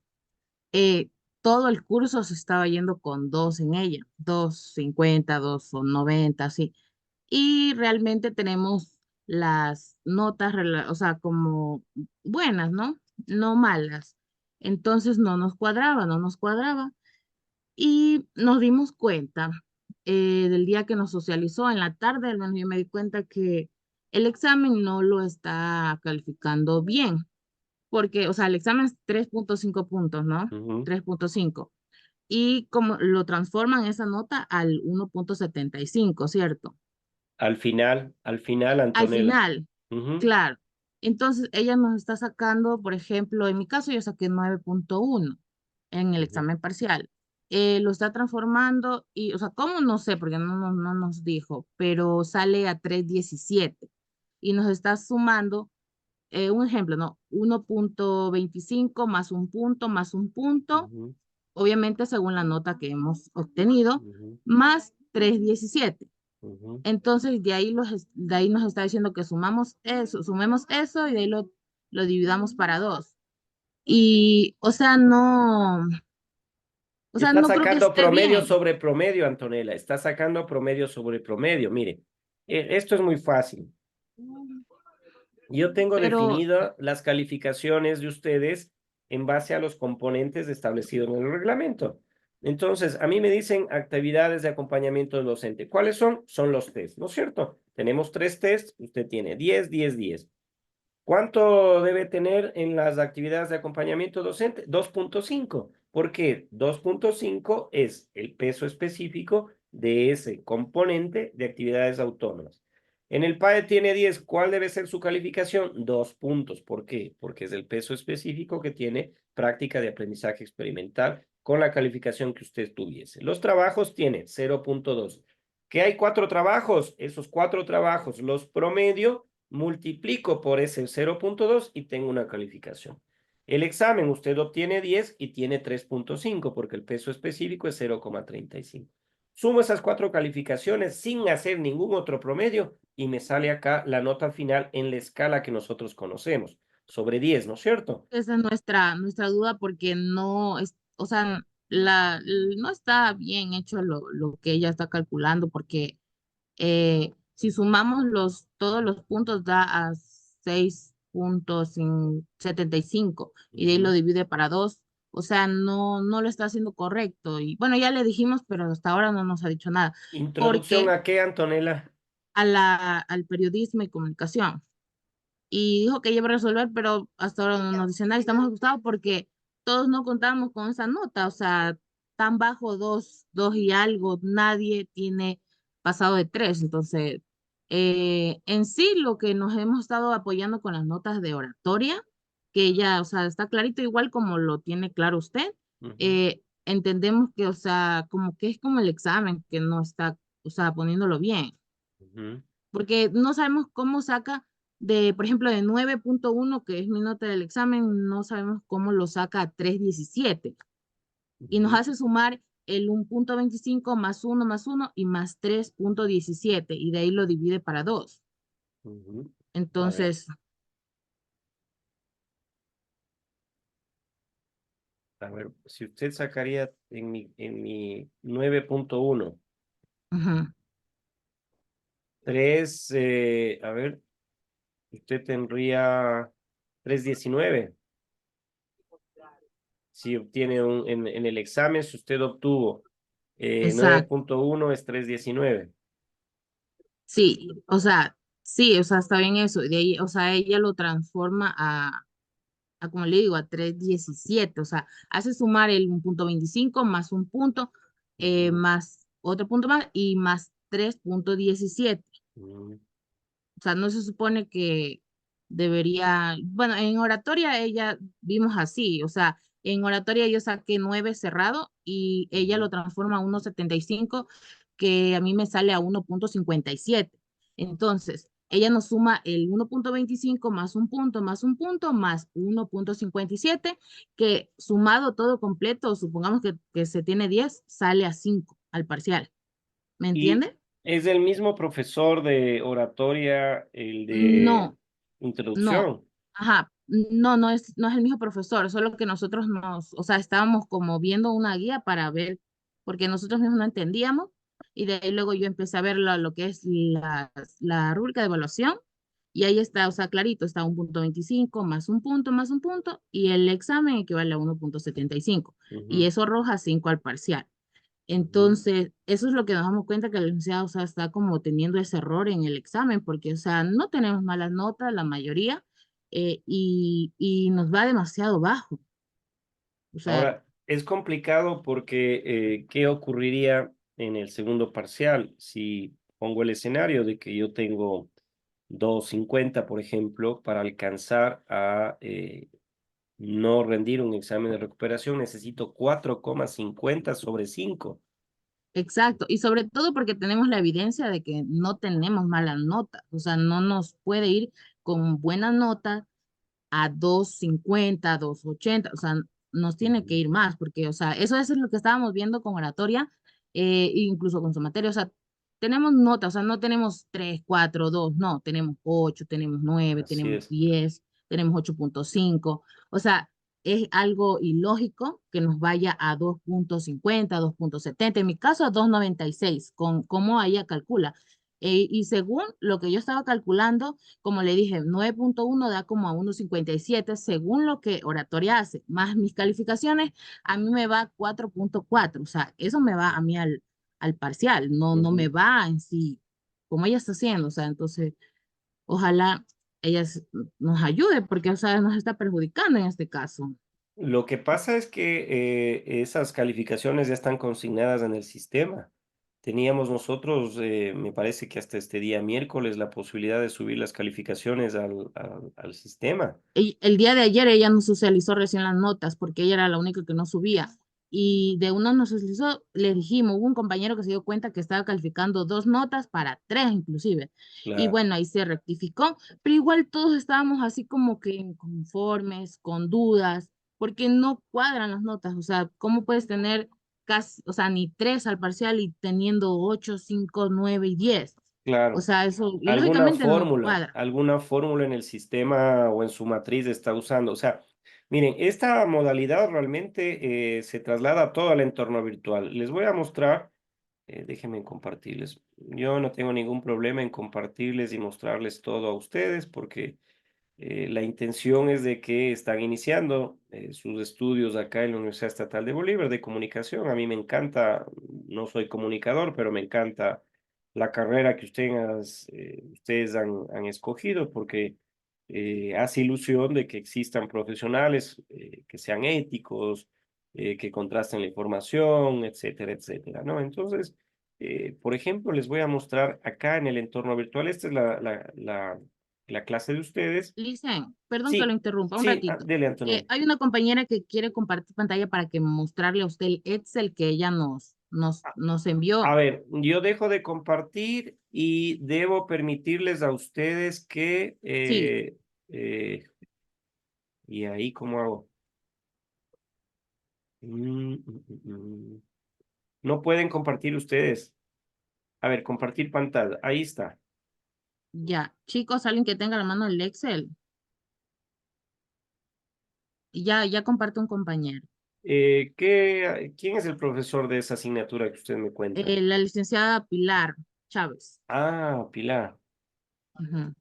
Todo el curso se estaba yendo con 2 en ella, 2,50, 2,90, así. Y realmente tenemos las notas, o sea, como buenas, ¿no? No malas. Entonces no nos cuadraba, no nos cuadraba. Y nos dimos cuenta del día que nos socializó en la tarde, al menos yo me di cuenta que el examen no lo está calificando bien, porque, o sea, el examen es 3,5 puntos, ¿no? Ujú. 3,5. Y como lo transforman esa nota al 1,75, ¿cierto? Al final, Al Antonella. final, Ujú, claro. Entonces, ella nos está sacando, por ejemplo, en mi caso yo saqué 9,1 en el ujú, examen parcial. Lo está transformando y, o sea, ¿cómo? No sé, porque no nos dijo, pero sale a 3,17 y nos está sumando, un ejemplo, ¿no? 1,25 más un punto, más un punto, ujú, obviamente según la nota que hemos obtenido, ujú, más 3,17. ujú. Entonces, de ahí nos está diciendo que sumemos eso y de ahí lo dividamos para 2. Y, o sea, Está no creo que sacando esté promedio bien. sobre promedio, Antonella. Está sacando promedio sobre promedio. Mire, esto es muy fácil. Yo tengo Pero, definidas las calificaciones de ustedes en base a los componentes establecidos en el reglamento. Entonces, a mí me dicen actividades de acompañamiento del docente. ¿Cuáles son? Son los test, ¿no es cierto? Tenemos 3 tests, usted tiene 10, 10, 10. ¿Cuánto debe tener en las actividades de acompañamiento docente? 2,5. ¿Por qué? 2,5 es el peso específico de ese componente de actividades autónomas. En el PAE tiene 10. ¿Cuál debe ser su calificación? 2 puntos. ¿Por qué? Porque es el peso específico que tiene práctica de aprendizaje experimental con la calificación que usted tuviese. Los trabajos tiene 0.2. ¿Que hay 4 trabajos? Esos 4 trabajos los promedio, multiplico por ese 0.2 y tengo una calificación. El examen usted obtiene 10 y tiene 3.5 porque el peso específico es 0,35. Sumo esas 4 calificaciones sin hacer ningún otro promedio y me sale acá la nota final en la escala que nosotros conocemos, sobre 10, ¿no es cierto? Esa es nuestra duda porque no es, o sea, no está bien hecho lo que ella está calculando porque si sumamos todos los puntos da a 6.75 y de ahí lo divide para 2. O sea, no lo está haciendo correcto. Y bueno, ya le dijimos, pero hasta ahora no nos ha dicho nada, ¿Introducción porque a qué, Antonella? al periodismo y comunicación. Y dijo que ella iba a resolver, pero hasta ahora no nos dice nada. Y estamos asustados porque todos no contamos con esa nota. O sea, tan bajo, dos y algo, nadie tiene pasado de 3. Entonces, en sí, lo que nos hemos estado apoyando con las notas de oratoria, que ella, o sea, está clarito igual como lo tiene claro usted. Entendemos que, o sea, como que es como el examen, que no está, o sea, poniéndolo bien, porque no sabemos cómo saca de, por ejemplo, de 9.1, que es mi nota del examen, no sabemos cómo lo saca a 3.17 y nos hace sumar el 1.25 más 1 más 1 y más 3.17 y de ahí lo divide para 2. A ver, Entonces, si usted sacaría en mi 9.1, ujú, 3, a ver, usted tendría 3.19. Si obtiene en el examen, si usted obtuvo nueve exacto. punto uno es 3.19. Sí, o sea, está bien eso. Y de ahí, o sea, ella lo transforma como le digo, a 3.17. O sea, hace sumar el 1.25 más un punto, Ujú, más otro punto más y más 3.17. ujú, O sea, no se supone que debería, bueno, en oratoria ella vimos así, o sea, en oratoria yo saqué 9 cerrado y ella ujú, lo transforma a 1.75, que a mí me sale a 1.57. Entonces, ella nos suma el 1.25 más un punto más 1.57, que sumado todo completo, supongamos que se tiene 10, sale a 5 al parcial. ¿Me y entiende? es el mismo profesor de oratoria, el de No. No, introducción. ajá, no es el mismo profesor, solo que nosotros o sea, estábamos como viendo una guía para ver, porque nosotros mismos no entendíamos, y de ahí luego yo empecé a ver lo que es la rúbrica de evaluación, y ahí está, o sea, clarito, está 1.25 más un punto, y el examen equivale a 1.75, y Ujú, eso arroja 5 al parcial. ujú. Entonces, eso es lo que nos damos cuenta que el licenciado, o sea, está como teniendo ese error en el examen, porque, o sea, no tenemos malas notas, la mayoría, y nos va demasiado bajo. O sea, Ahora, es complicado porque ¿qué ocurriría en el segundo parcial? Si pongo el escenario de que yo tengo 2.50, por ejemplo, para alcanzar a no rendir un examen de recuperación, necesito 4,50 sobre 5. exacto. Y sobre todo porque tenemos la evidencia de que no tenemos malas notas. O sea, no nos puede ir con buenas notas a 2.50, 2.80. O sea, nos tiene que Ujú, ir más, porque, o sea, eso es lo que estábamos viendo con oratoria, incluso con su materia. O sea, tenemos notas, o sea, no tenemos 3, 4, 2, no, tenemos 8, tenemos 9, así tenemos es. 10, tenemos 8.5. O sea, es algo ilógico que nos vaya a 2.50, 2.70, en mi caso a 2.96, con cómo ella calcula. Y según lo que yo estaba calculando, como le dije, 9.1 da como a 1.57 según lo que oratoria hace, más mis calificaciones, a mí me va 4.4. O sea, eso me va a mí al parcial, no me Ujú. va en sí, como ella está haciendo. O sea, entonces, ojalá ella nos ayude, porque, o sea, nos está perjudicando en este caso. Lo que pasa es que esas calificaciones ya están consignadas en el sistema. teníamos nosotros, me parece que hasta este día miércoles, la posibilidad de subir las calificaciones al sistema. El día de ayer ella nos socializó recién las notas porque ella era la única que no subía. Y de uno nos socializó, le dijimos, hubo un compañero que se dio cuenta que estaba calificando 2 notas para 3 inclusive. Y Claro, bueno, ahí se rectificó, pero igual todos estábamos así como que inconformes, con dudas, porque no cuadran las notas. O sea, ¿cómo puedes tener casi, o sea, ni 3 al parcial y teniendo 8, 5, 9 y 10? O claro. sea, eso lógicamente no cuadra. Alguna fórmula en el sistema o en su matriz está usando. O sea, miren, esta modalidad realmente se traslada a todo el entorno virtual. Les voy a mostrar, déjenme compartirles. Yo no tengo ningún problema en compartirles y mostrarles todo a ustedes porque la intención es de que están iniciando sus estudios acá en la Universidad Estatal de Bolívar de comunicación. A mí me encanta, no soy comunicador, pero me encanta la carrera que ustedes han escogido porque hace ilusión de que existan profesionales que sean éticos, que contrasten la información, etcétera, etcétera, ¿no? Entonces, por ejemplo, les voy a mostrar acá en el entorno virtual. Esta es la clase de ustedes. Listen, perdón que lo Sí, interrumpa un sí, ratito. dele, Antonella. Hay una compañera que quiere compartir pantalla para que mostrarle a usted el Excel que ella nos A envió. ver, yo dejo de compartir y debo permitirles a ustedes que, Sí, y ahí, ¿cómo hago? Mm. No pueden compartir ustedes. A ver, compartir pantalla. Ahí está. ya. Chicos, alguien que tenga la mano el Excel. Ya comparte un compañero. ¿Quién es el profesor de esa asignatura que usted me cuenta? La licenciada Pilar Chávez. Ah, Pilar. Ujú.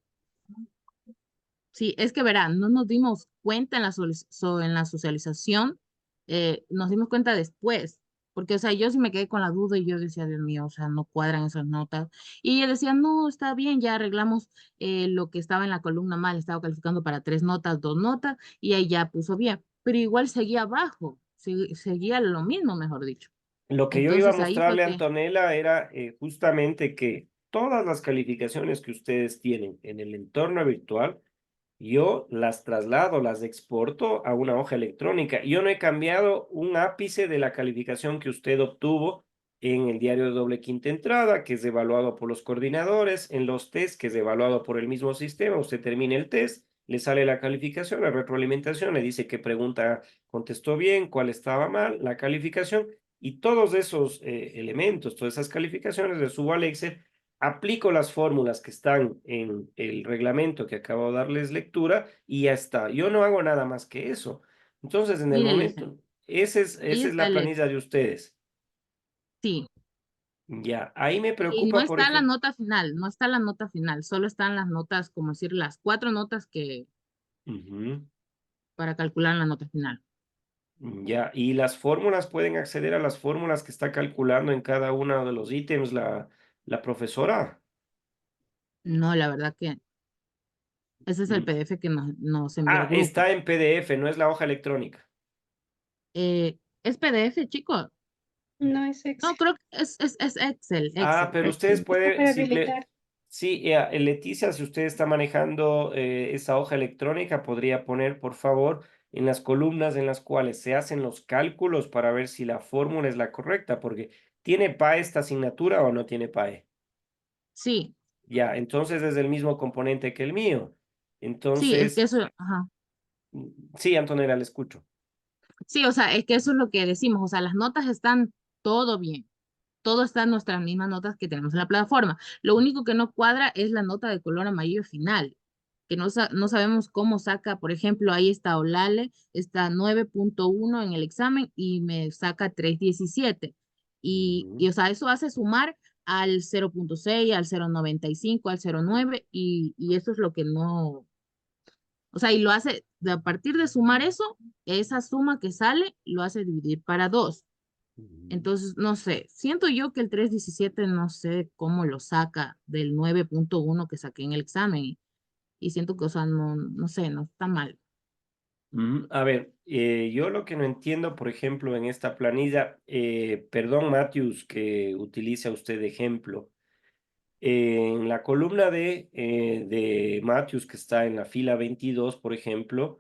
Sí, es que verán, no nos dimos cuenta en en la socialización, nos dimos cuenta después, porque, o sea, yo sí me quedé con la duda y yo decía, Dios mío, o sea, no cuadran esas notas. Y ella decía, no, está bien, ya arreglamos lo que estaba en la columna mal, estaba calificando para 3 notas, 2 notas, y ahí ya puso bien, pero igual seguía abajo, seguía lo mismo, mejor dicho. Lo que yo iba a Entonces ahí fue mostrarle a que, Antonella era justamente que todas las calificaciones que ustedes tienen en el entorno virtual, yo las traslado, las exporto a una hoja electrónica. Yo no he cambiado un ápice de la calificación que usted obtuvo en el diario de doble quinta entrada, que es evaluado por los coordinadores, en los test, que es evaluado por el mismo sistema. Usted termina el test, le sale la calificación, la retroalimentación, le dice qué pregunta contestó bien, cuál estaba mal, la calificación, y todos esos elementos, todas esas calificaciones le subo al Excel, aplico las fórmulas que están en el reglamento que acabo de darles lectura y ya está. Yo no hago nada más que eso. Entonces, en el mire, Lisa, momento, ahí esa es está la el planilla Excel. de ustedes. Sí. Ya, ahí me Y no preocupa, por está la ejemplo. nota final, no está la nota final, solo están las notas, como decir, las 4 notas que Ujú. para calcular la nota final. Ya, y las fórmulas pueden acceder a las fórmulas que está calculando en cada uno de los ítems la profesora. No, la verdad que ese es el Mm. PDF que nos envió el Ah, grupo. está en PDF, no es la hoja electrónica. ¿Es PDF, chicos? No es No, Excel. creo que es Excel, Ah, Excel. pero ustedes Está pueden, para habilitar. sí, Leticia, si usted está manejando esa hoja electrónica, podría poner, por favor, en las columnas en las cuales se hacen los cálculos para ver si la fórmula es la correcta, porque ¿tiene PAE esta asignatura o no tiene PAE? Sí, Ya, entonces es el mismo componente que el mío. sí, es que Entonces, eso, ajá. sí, Antonella, le escucho. Sí, o sea, es que eso es lo que decimos, o sea, las notas están todo bien. Todo está en nuestras mismas notas que tenemos en la plataforma. Lo único que no cuadra es la nota de color amarillo final, que no sabemos cómo saca, por ejemplo, ahí está Olale, está 9.1 en el examen y me saca 3.17. Ujú. O sea, eso hace sumar al 0.6, al 0.95, al 0.9 y eso es lo que no, o sea, y lo hace, a partir de sumar eso, esa suma que sale, lo hace dividir para 2. Ujú. Entonces, no sé, siento yo que el 3.17 no sé cómo lo saca del 9.1 que saqué en el examen y siento que, o sea, no sé, no está mal. A ver, yo lo que no entiendo, por ejemplo, en esta planilla, perdón, Matthews, que utiliza usted de ejemplo. En la columna de Matthews, que está en la fila 22, por ejemplo,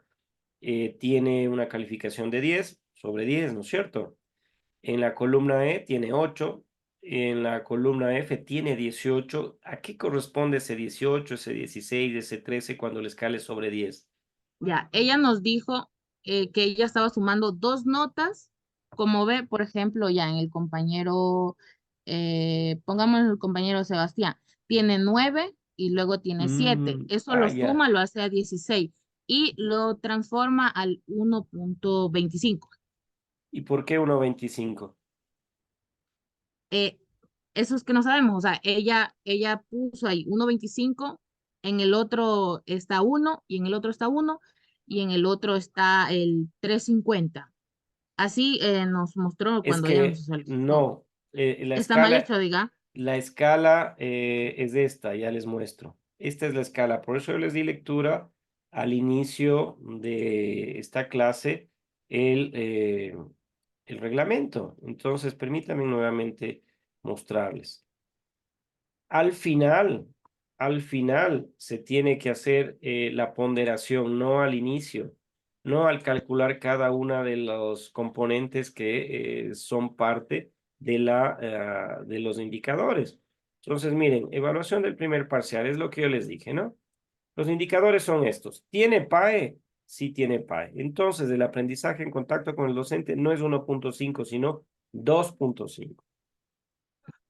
tiene una calificación de 10 sobre 10, ¿no es cierto? En la columna E tiene 8, en la columna F tiene 18. ¿A qué corresponde ese 18, ese 16, ese 13 cuando la escala es sobre 10? Ya, ella nos dijo que ella estaba sumando dos notas, como ve, por ejemplo, ya en el compañero, pongamos el compañero Sebastián, tiene 9 y luego tiene 7. Eso lo Ya. suma, lo hace a 16 y lo transforma al 1.25. ¿Y por qué 1.25? Eh, Eso es que no sabemos, o sea, ella puso ahí 1.25, en el otro está uno y en el otro está uno y en el otro está el 3.50. Así nos mostró Es cuando ella nos que solicitó. no, la Está mal escala, hecho, diga. la escala es esta, ya les muestro. Esta es la escala, por eso yo les di lectura al inicio de esta clase el reglamento. Entonces, permítanme nuevamente mostrarles. Al final, al final se tiene que hacer la ponderación, no al inicio, no al calcular cada una de los componentes que son parte de los indicadores. Entonces, miren, evaluación del primer parcial, es lo que yo les dije, ¿no? Los indicadores son estos. ¿Tiene PAE? Sí tiene PAE. Entonces, el aprendizaje en contacto con el docente no es 1.5, sino 2.5.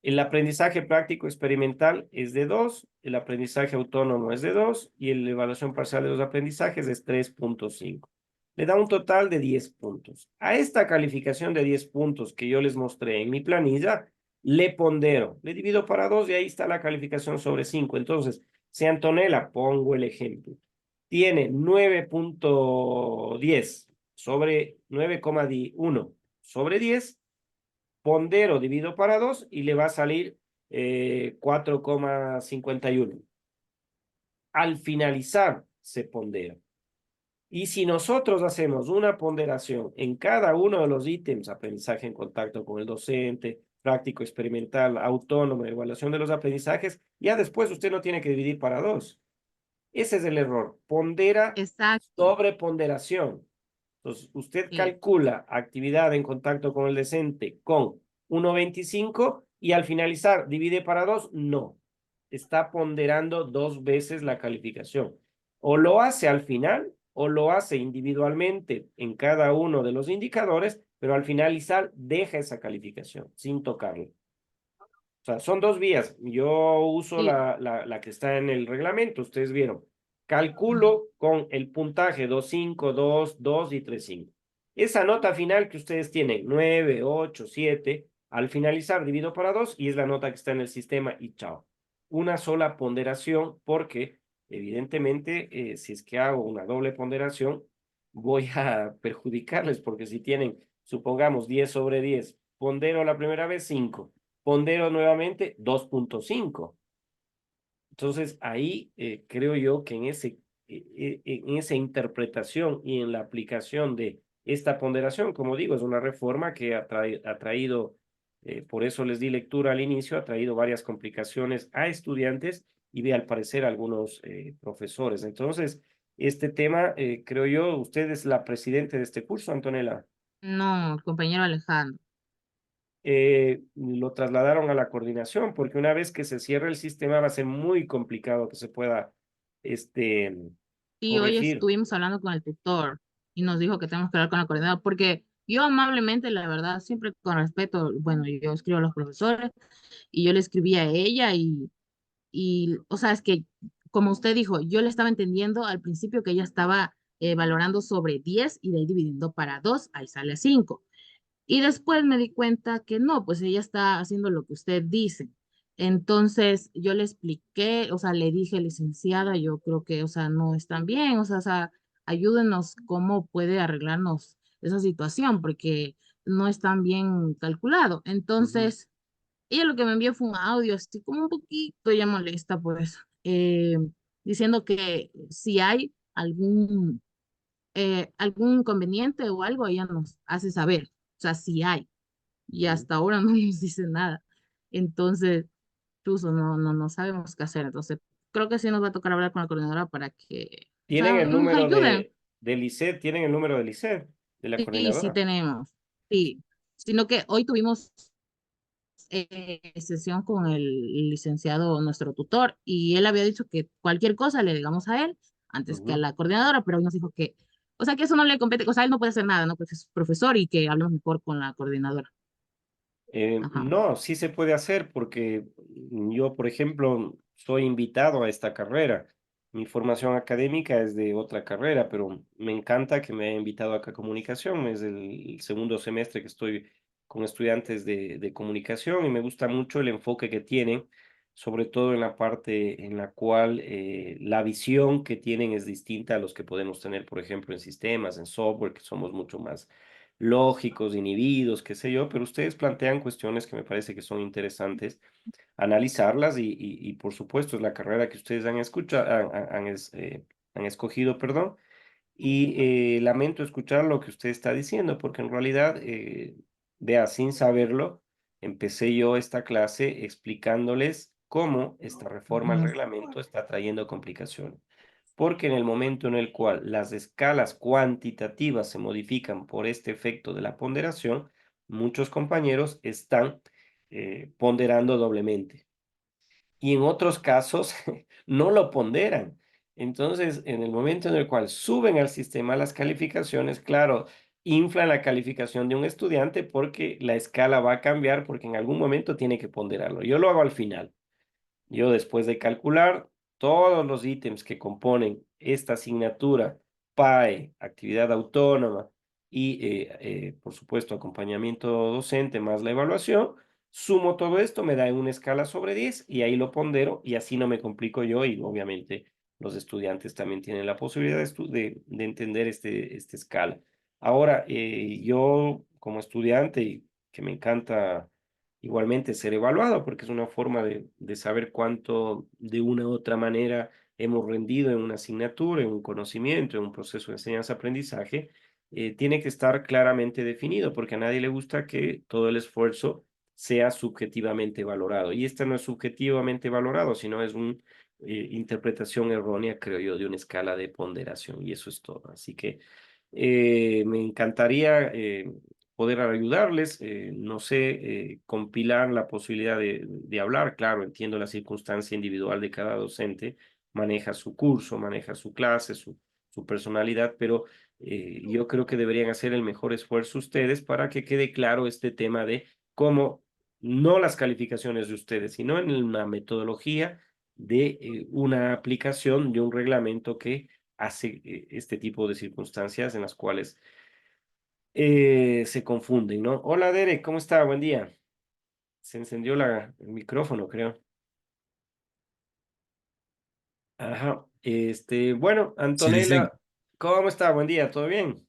El aprendizaje práctico experimental es de 2, el aprendizaje autónomo es de 2 y la evaluación parcial de los aprendizajes es 3.5. Le da un total de 10 puntos. A esta calificación de 10 puntos que yo les mostré en mi planilla, le pondero, le divido para 2 y ahí está la calificación sobre 5. Entonces, si Antonella, pongo el ejemplo, tiene 9.10 sobre 9,1 sobre 10, pondero divido para 2 y le va a salir 4,51. Al finalizar se pondera. Y si nosotros hacemos una ponderación en cada uno de los ítems, aprendizaje en contacto con el docente, práctico experimental, autónomo, evaluación de los aprendizajes, ya después usted no tiene que dividir para 2. Ese es el error. Pondera Exacto. sobre ponderación. Entonces, usted Sí, calcula actividad en contacto con el docente con 1.25 y al finalizar divide para 2, no. Está ponderando 2 veces la calificación. O lo hace al final o lo hace individualmente en cada uno de los indicadores, pero al finalizar deja esa calificación sin tocarla. O sea, son dos vías. Yo uso sí. la que está en el reglamento, ustedes vieron. Ujú. Calculo con el puntaje 2.5, 2, 2 y 3.5. Esa nota final que ustedes tienen, 9, 8, 7, al finalizar divido para 2 y es la nota que está en el sistema y chao. Una sola ponderación porque evidentemente si es que hago una doble ponderación voy a perjudicarles porque si tienen, supongamos 10 sobre 10, pondero la primera vez 5, pondero nuevamente 2.5. Entonces, ahí creo yo que en esa interpretación y en la aplicación de esta ponderación, como digo, es una reforma que ha traído, por eso les di lectura al inicio, ha traído varias complicaciones a estudiantes y ve al parecer a algunos profesores. Entonces, este tema, creo yo, usted es la presidenta de este curso, Antonella. No, el compañero Alejandro. Lo trasladaron a la coordinación, porque una vez que se cierre el sistema va a ser muy complicado que se pueda este, Sí, hoy corregir. estuvimos hablando con el tutor y nos dijo que tenemos que hablar con la coordinadora, porque yo amablemente, la verdad, siempre con respeto, bueno, yo escribo a los profesores y yo le escribí a ella o sea, es que, como usted dijo, yo le estaba entendiendo al principio que ella estaba valorando sobre 10 y de ahí dividiendo para 2 ahí sale 5. Y después me di cuenta que no, pues ella está haciendo lo que usted dice. Entonces yo le expliqué, o sea, le dije, licenciada, yo creo que, o sea, no están bien, o sea, ayúdenos cómo puede arreglarnos esa situación, porque no están bien calculado. Ujú. Entonces, ella lo que me envió fue un audio, así como un poquito ya molesta, pues, diciendo que si hay algún algún inconveniente o algo, ella nos hace saber, o sea, si hay, y Ujú. hasta ahora no nos dice nada. Entonces, incluso no sabemos qué hacer. Entonces, creo que sí nos va a tocar hablar con la coordinadora para que, o ¿Tienen sea, el nos número ayuden. de Lisset? ¿Tienen el número de Lisset, de la Sí, sí coordinadora? tenemos, sí. Sino que hoy tuvimos sesión con el licenciado, nuestro tutor, y él había dicho que cualquier cosa le digamos a él antes que a Ujú. la coordinadora, pero hoy nos dijo que, o sea, que eso no le compete, o sea, él no puede hacer nada, ¿no? Porque es profesor y que hablemos mejor con la coordinadora. Ajá. No, sí se puede hacer porque yo, por ejemplo, soy invitado a esta carrera. Mi formación académica es de otra carrera, pero me encanta que me haya invitado acá a comunicación. Es el segundo semestre que estoy con estudiantes de comunicación y me gusta mucho el enfoque que tienen, sobre todo en la parte en la cual la visión que tienen es distinta a los que podemos tener, por ejemplo, en sistemas, en software, que somos mucho más lógicos, inhibidos, qué sé yo, pero ustedes plantean cuestiones que me parece que son interesantes analizarlas y por supuesto es la carrera que ustedes han escuchado, han escogido, perdón, y lamento escuchar lo que usted está diciendo, porque en realidad, vea, sin saberlo, empecé yo esta clase explicándoles cómo esta reforma al Ujú. reglamento está trayendo complicaciones. Porque en el momento en el cual las escalas cuantitativas se modifican por este efecto de la ponderación, muchos compañeros están ponderando doblemente y en otros casos no lo ponderan. Entonces, en el momento en el cual suben al sistema las calificaciones, claro, inflan la calificación de un estudiante porque la escala va a cambiar porque en algún momento tiene que ponderarlo. Yo lo hago al final. Yo después de calcular todos los ítems que componen esta asignatura, PAE, actividad autónoma y, por supuesto, acompañamiento docente más la evaluación, sumo todo esto, me da en una escala sobre 10 y ahí lo pondero y así no me complico yo y obviamente los estudiantes también tienen la posibilidad de entender esta escala. Ahora, yo como estudiante y que me encanta igualmente ser evaluado, porque es una forma de saber cuánto de una u otra manera hemos rendido en una asignatura, en un conocimiento, en un proceso de enseñanza-aprendizaje, tiene que estar claramente definido, porque a nadie le gusta que todo el esfuerzo sea subjetivamente valorado. Y este no es subjetivamente valorado, sino es una interpretación errónea, creo yo, de una escala de ponderación, y eso es todo. Así que me encantaría poder ayudarles, no sé, compilar la posibilidad de hablar. Claro, entiendo la circunstancia individual de cada docente, maneja su curso, maneja su clase, su personalidad, pero yo creo que deberían hacer el mejor esfuerzo ustedes para que quede claro este tema de cómo, no las calificaciones de ustedes, sino en una metodología de una aplicación de un reglamento que hace este tipo de circunstancias en las cuales se confunden, ¿no? Hola, Derek, ¿cómo está? Buen día. Se encendió el micrófono, creo. Ajá. Bueno, Sí, dicen, Antonella, ¿cómo está? Buen día, ¿todo bien?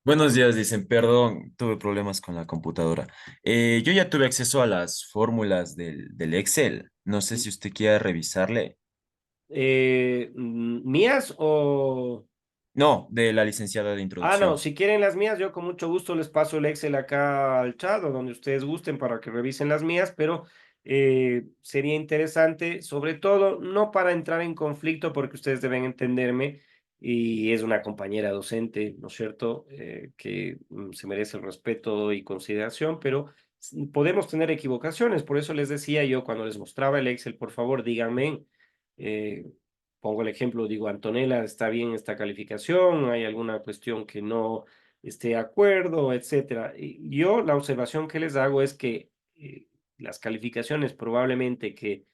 buenos días, dicen, perdón, tuve problemas con la computadora. Yo ya tuve acceso a las fórmulas del Excel. No sé si usted quiere revisarle. ¿Mías o...? No, de la licenciada de Ah, no, introducción. si quieren las mías, yo con mucho gusto les paso el Excel acá al chat o donde ustedes gusten para que revisen las mías, pero sería interesante, sobre todo, no para entrar en conflicto, porque ustedes deben entenderme y es una compañera docente, ¿no es cierto?, que se merece el respeto y consideración, pero podemos tener equivocaciones. Por eso les decía yo cuando les mostraba el Excel, por favor, díganme. eh, Pongo el ejemplo, digo, Antonella, ¿está bien esta calificación? ¿Hay alguna cuestión que no esté de acuerdo, etcétera? Y yo la observación que les hago es que las calificaciones probablemente que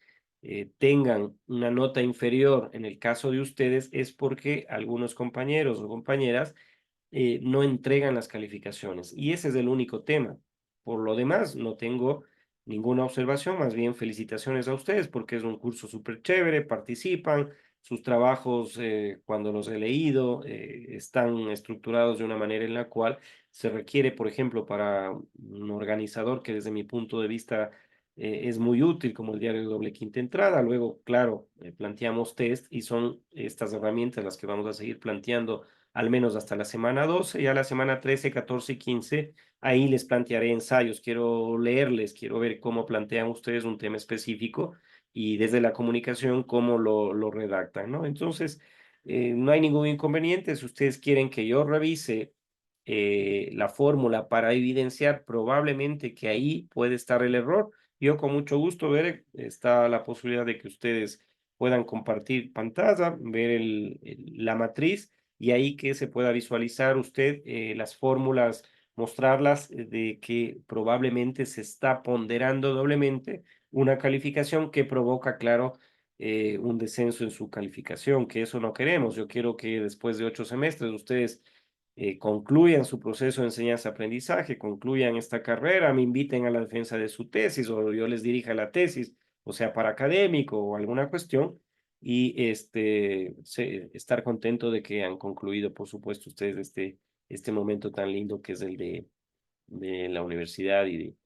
tengan una nota inferior en el caso de ustedes es porque algunos compañeros o compañeras no entregan las calificaciones. Y ese es el único tema. Por lo demás, no tengo ninguna observación, más bien felicitaciones a ustedes porque es un curso súper chévere, participan, sus trabajos, cuando los he leído, están estructurados de una manera en la cual se requiere, por ejemplo, para un organizador que desde mi punto de vista es muy útil, como el diario de doble quinta entrada. Luego, claro, planteamos test y son estas herramientas las que vamos a seguir planteando al menos hasta la semana 12, ya la semana 13, 14 y 15, ahí les plantearé ensayos, quiero leerles, quiero ver cómo plantean ustedes un tema específico y desde la comunicación cómo lo redactan, ¿no? Entonces, no hay ningún inconveniente. Si ustedes quieren que yo revise la fórmula para evidenciar probablemente que ahí puede estar el error, yo con mucho gusto ver, está la posibilidad de que ustedes puedan compartir pantalla, ver la matriz y ahí que se pueda visualizar usted las fórmulas, mostrarlas de que probablemente se está ponderando doblemente una calificación que provoca, claro, un descenso en su calificación, que eso no queremos. Yo quiero que después de 8 semestres ustedes concluyan su proceso de enseñanza-aprendizaje, concluyan esta carrera, me inviten a la defensa de su tesis o yo les dirija la tesis, o sea, para académico o alguna cuestión, y estar contento de que han concluido, por supuesto, ustedes este momento tan lindo que es el de la universidad y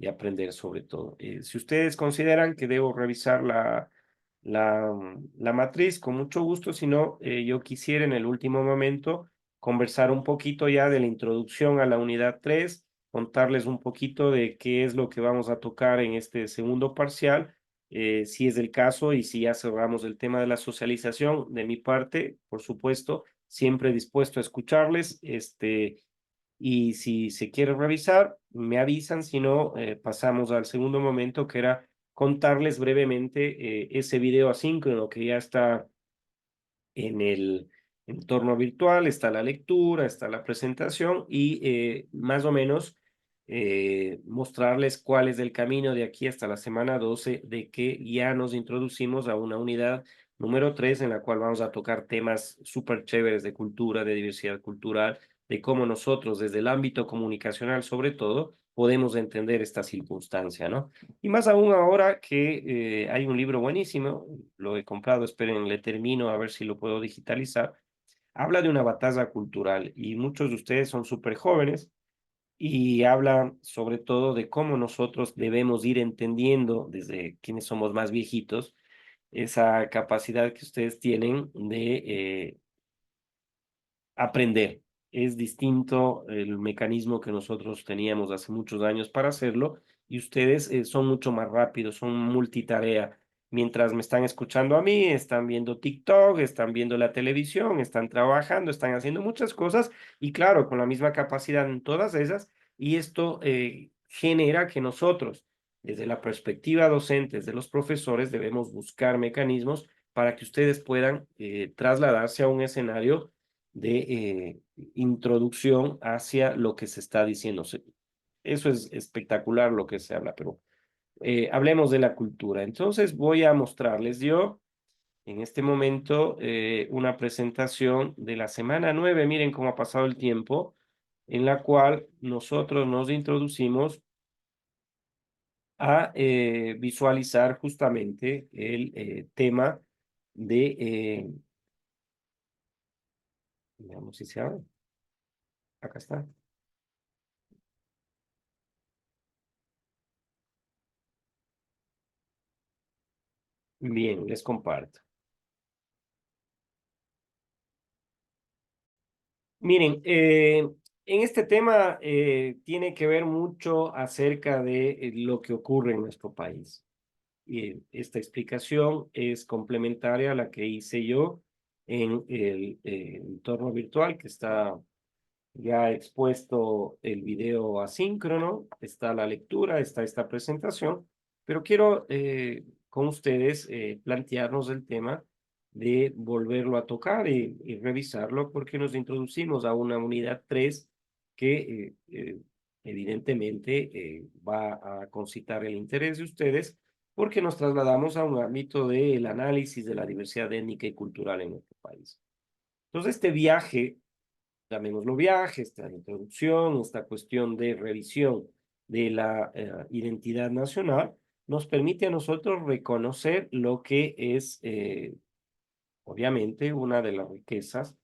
aprender sobre todo. Si ustedes consideran que debo revisar la matriz, con mucho gusto, si no, yo quisiera en el último momento conversar un poquito ya de la introducción a la unidad 3, contarles un poquito de qué es lo que vamos a tocar en este segundo parcial, si es el caso y si ya cerramos el tema de la socialización, de mi parte, por supuesto, siempre dispuesto a escucharles, y si se quiere revisar, me avisan, si no, pasamos al segundo momento, que era contarles brevemente ese video asíncrono que ya está en el entorno virtual, está la lectura, está la presentación y más o menos mostrarles cuál es el camino de aquí hasta la semana 12 de que ya nos introducimos a una unidad número 3 en la cual vamos a tocar temas súper chéveres de cultura, de diversidad cultural, de cómo nosotros desde el ámbito comunicacional sobre todo podemos entender esta circunstancia, ¿no? Y más aún ahora que hay un libro buenísimo, lo he comprado, esperen, le termino a ver si lo puedo digitalizar. Habla de una batalla cultural y muchos de ustedes son súper jóvenes y habla sobre todo de cómo nosotros debemos ir entendiendo desde quienes somos más viejitos esa capacidad que ustedes tienen de aprender. Es distinto el mecanismo que nosotros teníamos hace muchos años para hacerlo y ustedes son mucho más rápidos, son multitarea. Mientras me están escuchando a mí, están viendo TikTok, están viendo la televisión, están trabajando, están haciendo muchas cosas y claro, con la misma capacidad en todas esas y esto genera que nosotros, desde la perspectiva docente, de los profesores, debemos buscar mecanismos para que ustedes puedan trasladarse a un escenario de introducción hacia lo que se está diciendo. Eso es espectacular lo que se habla, pero hablemos de la cultura. Entonces voy a mostrarles yo en este momento una presentación de la semana 9. Miren cómo ha pasado el tiempo, en la cual nosotros nos introducimos a visualizar justamente el tema de, veamos si se abre. Acá está. Bien, les comparto. Miren, en este tema tiene que ver mucho acerca de lo que ocurre en nuestro país. Y esta explicación es complementaria a la que hice yo en el entorno virtual que está ya expuesto el video asíncrono, está la lectura, está esta presentación, pero quiero con ustedes plantearnos el tema de volverlo a tocar y revisarlo porque nos introducimos a una unidad 3 que evidentemente va a concitar el interés de ustedes porque nos trasladamos a un ámbito del análisis de la diversidad étnica y cultural en nuestro país. Entonces, este viaje, llamémoslo viaje, esta introducción, esta cuestión de revisión de la identidad nacional, nos permite a nosotros reconocer lo que es, obviamente, una de las riquezas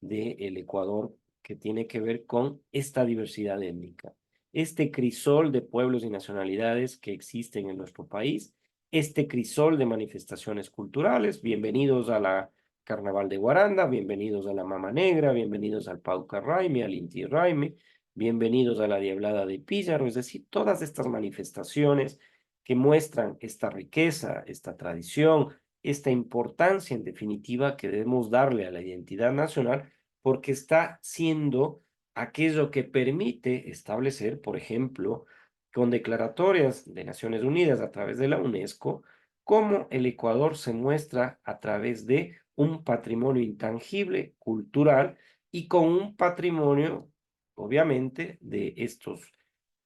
del Ecuador que tiene que ver con esta diversidad étnica, este crisol de pueblos y nacionalidades que existen en nuestro país, este crisol de manifestaciones culturales. Bienvenidos a la Carnaval de Guaranda, bienvenidos a la Mama Negra, bienvenidos al Pauca Raime, al Inti Raime, bienvenidos a la Diablada de Píllaro, es decir, todas estas manifestaciones que muestran esta riqueza, esta tradición, esta importancia en definitiva que debemos darle a la identidad nacional, porque está siendo aquello que permite establecer, por ejemplo, con declaratorias de Naciones Unidas a través de la UNESCO, cómo el Ecuador se muestra a través de un patrimonio intangible, cultural, y con un patrimonio, obviamente, de estos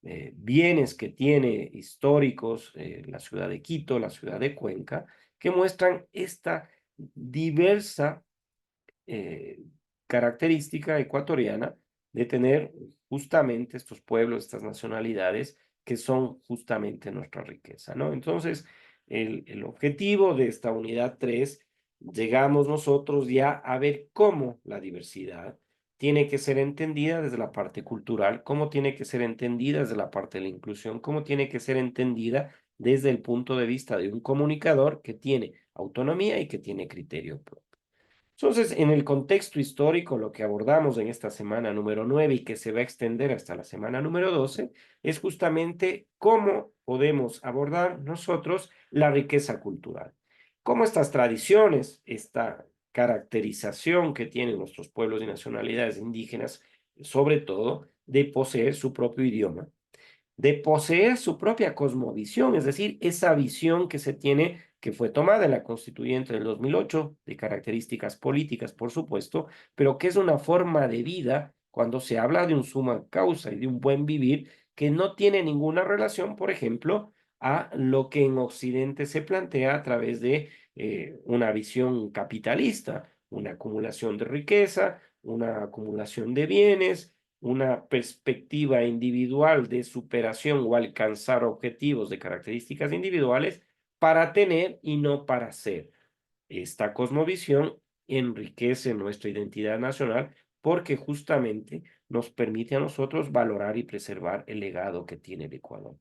bienes que tiene históricos la ciudad de Quito, la ciudad de Cuenca, que muestran esta diversa eh, característica ecuatoriana de tener justamente estos pueblos, estas nacionalidades que son justamente nuestra riqueza, ¿no? Entonces, el objetivo de esta unidad 3, llegamos nosotros ya a ver cómo la diversidad tiene que ser entendida desde la parte cultural, cómo tiene que ser entendida desde la parte de la inclusión, cómo tiene que ser entendida desde el punto de vista de un comunicador que tiene autonomía y que tiene criterio propio. Entonces, en el contexto histórico, lo que abordamos en esta semana número 9 y que se va a extender hasta la semana número 12 es justamente cómo podemos abordar nosotros la riqueza cultural. Cómo estas tradiciones, esta caracterización que tienen nuestros pueblos y nacionalidades indígenas, sobre todo de poseer su propio idioma, de poseer su propia cosmovisión, es decir, esa visión que se tiene, que fue tomada en la Constituyente del 2008, de características políticas, por supuesto, pero que es una forma de vida cuando se habla de un suma causa y de un buen vivir que no tiene ninguna relación, por ejemplo, a lo que en Occidente se plantea a través de una visión capitalista, una acumulación de riqueza, una acumulación de bienes, una perspectiva individual de superación o alcanzar objetivos de características individuales para tener y no para ser. Esta cosmovisión enriquece nuestra identidad nacional porque justamente nos permite a nosotros valorar y preservar el legado que tiene el Ecuador.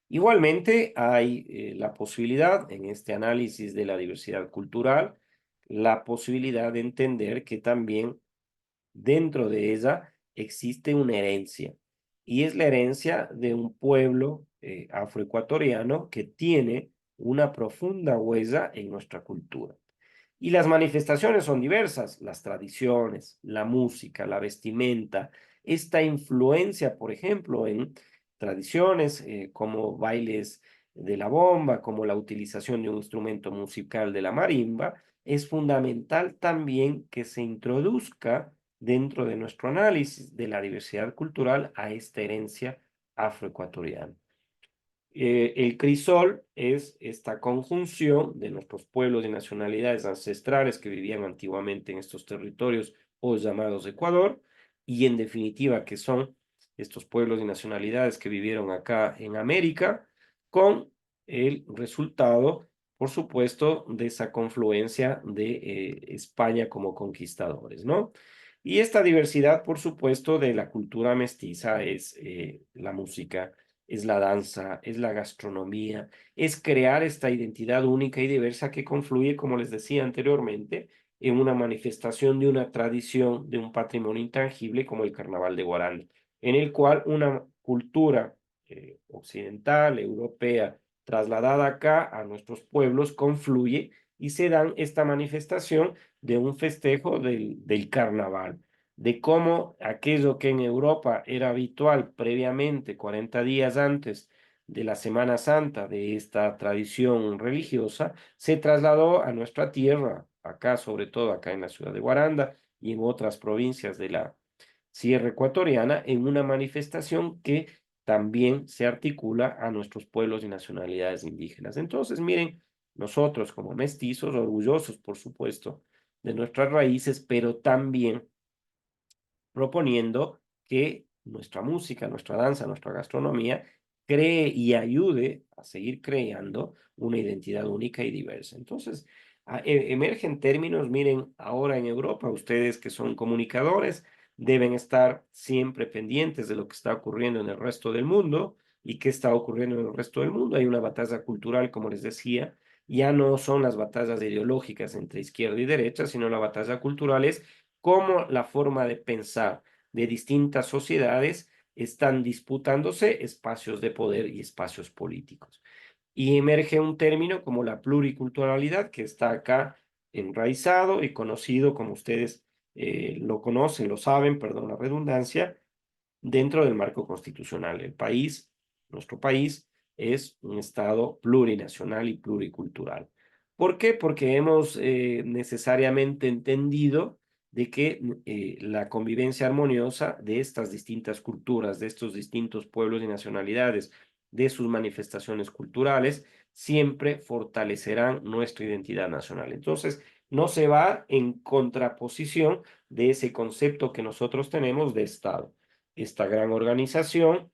Igualmente, hay la posibilidad en este análisis de la diversidad cultural, la posibilidad de entender que también dentro de ella existe una herencia, y es la herencia de un pueblo afroecuatoriano que tiene una profunda huella en nuestra cultura. Y las manifestaciones son diversas, las tradiciones, la música, la vestimenta, esta influencia, por ejemplo, en tradiciones como bailes de la bomba, como la utilización de un instrumento musical de la marimba, es fundamental también que se introduzca dentro de nuestro análisis de la diversidad cultural a esta herencia afroecuatoriana. El crisol es esta conjunción de nuestros pueblos y nacionalidades ancestrales que vivían antiguamente en estos territorios hoy llamados Ecuador, y en definitiva que son estos pueblos y nacionalidades que vivieron acá en América, con el resultado, por supuesto, de esa confluencia de España como conquistadores, ¿no? Y esta diversidad, por supuesto, de la cultura mestiza es la música, es la danza, es la gastronomía, es crear esta identidad única y diversa que confluye, como les decía anteriormente, en una manifestación de una tradición, de un patrimonio intangible como el Carnaval de Guaranda, en el cual una cultura occidental, europea, trasladada acá a nuestros pueblos, confluye y se dan esta manifestación de un festejo del carnaval, de cómo aquello que en Europa era habitual previamente, 40 días antes de la Semana Santa, de esta tradición religiosa, se trasladó a nuestra tierra, acá sobre todo acá en la ciudad de Guaranda y en otras provincias de la Sierra Ecuatoriana, en una manifestación que también se articula a nuestros pueblos y nacionalidades indígenas. Entonces, miren, nosotros como mestizos, orgullosos, por supuesto, de nuestras raíces, pero también proponiendo que nuestra música, nuestra danza, nuestra gastronomía cree y ayude a seguir creando una identidad única y diversa. Entonces, emergen términos, miren, ahora en Europa, ustedes que son comunicadores deben estar siempre pendientes de lo que está ocurriendo en el resto del mundo y qué está ocurriendo en el resto del mundo. Hay una batalla cultural, como les decía, ya no son las batallas ideológicas entre izquierda y derecha, sino la batalla cultural es cómo la forma de pensar de distintas sociedades están disputándose espacios de poder y espacios políticos. Y emerge un término como la pluriculturalidad, que está acá enraizado y conocido, como ustedes lo conocen, lo saben, perdón la redundancia, dentro del marco constitucional. El país, nuestro país, es un Estado plurinacional y pluricultural. ¿Por qué? Porque hemos necesariamente entendido de que la convivencia armoniosa de estas distintas culturas, de estos distintos pueblos y nacionalidades, de sus manifestaciones culturales, siempre fortalecerán nuestra identidad nacional. Entonces, no se va en contraposición de ese concepto que nosotros tenemos de Estado. Esta gran organización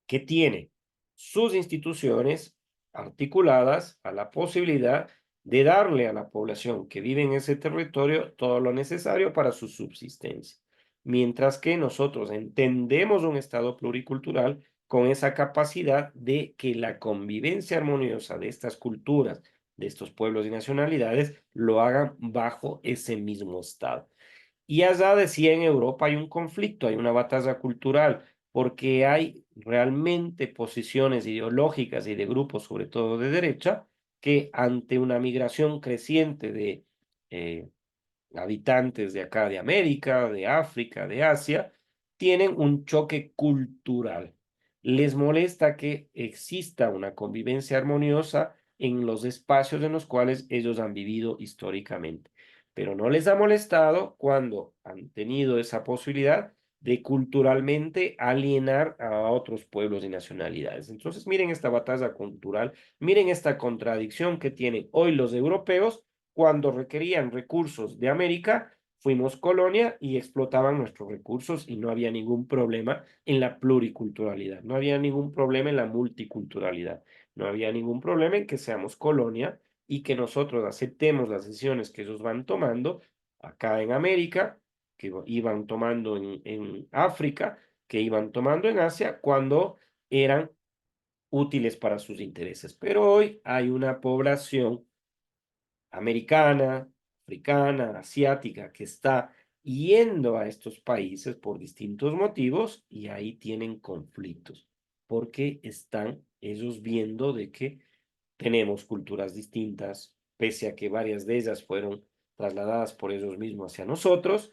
que tiene sus instituciones articuladas a la posibilidad de darle a la población que vive en ese territorio todo lo necesario para su subsistencia. Mientras que nosotros entendemos un Estado pluricultural con esa capacidad de que la convivencia armoniosa de estas culturas, de estos pueblos y nacionalidades, lo hagan bajo ese mismo Estado. Y allá decía en Europa hay un conflicto, hay una batalla cultural, porque hay realmente posiciones ideológicas y de grupos, sobre todo de derecha, que ante una migración creciente de eh, habitantes de acá, de América, de África, de Asia, tienen un choque cultural. Les molesta que exista una convivencia armoniosa en los espacios en los cuales ellos han vivido históricamente, pero no les ha molestado cuando han tenido esa posibilidad de culturalmente alienar a otros pueblos y nacionalidades. Entonces, miren esta batalla cultural, miren esta contradicción que tienen hoy los europeos cuando requerían recursos de América, fuimos colonia y explotaban nuestros recursos y no había ningún problema en la pluriculturalidad, no había ningún problema en la multiculturalidad, no había ningún problema en que seamos colonia y que nosotros aceptemos las decisiones que ellos van tomando acá en América, que iban tomando en África, que iban tomando en Asia, cuando eran útiles para sus intereses. Pero hoy hay una población americana, africana, asiática, que está yendo a estos países por distintos motivos y ahí tienen conflictos, porque están ellos viendo de que tenemos culturas distintas, pese a que varias de ellas fueron trasladadas por ellos mismos hacia nosotros,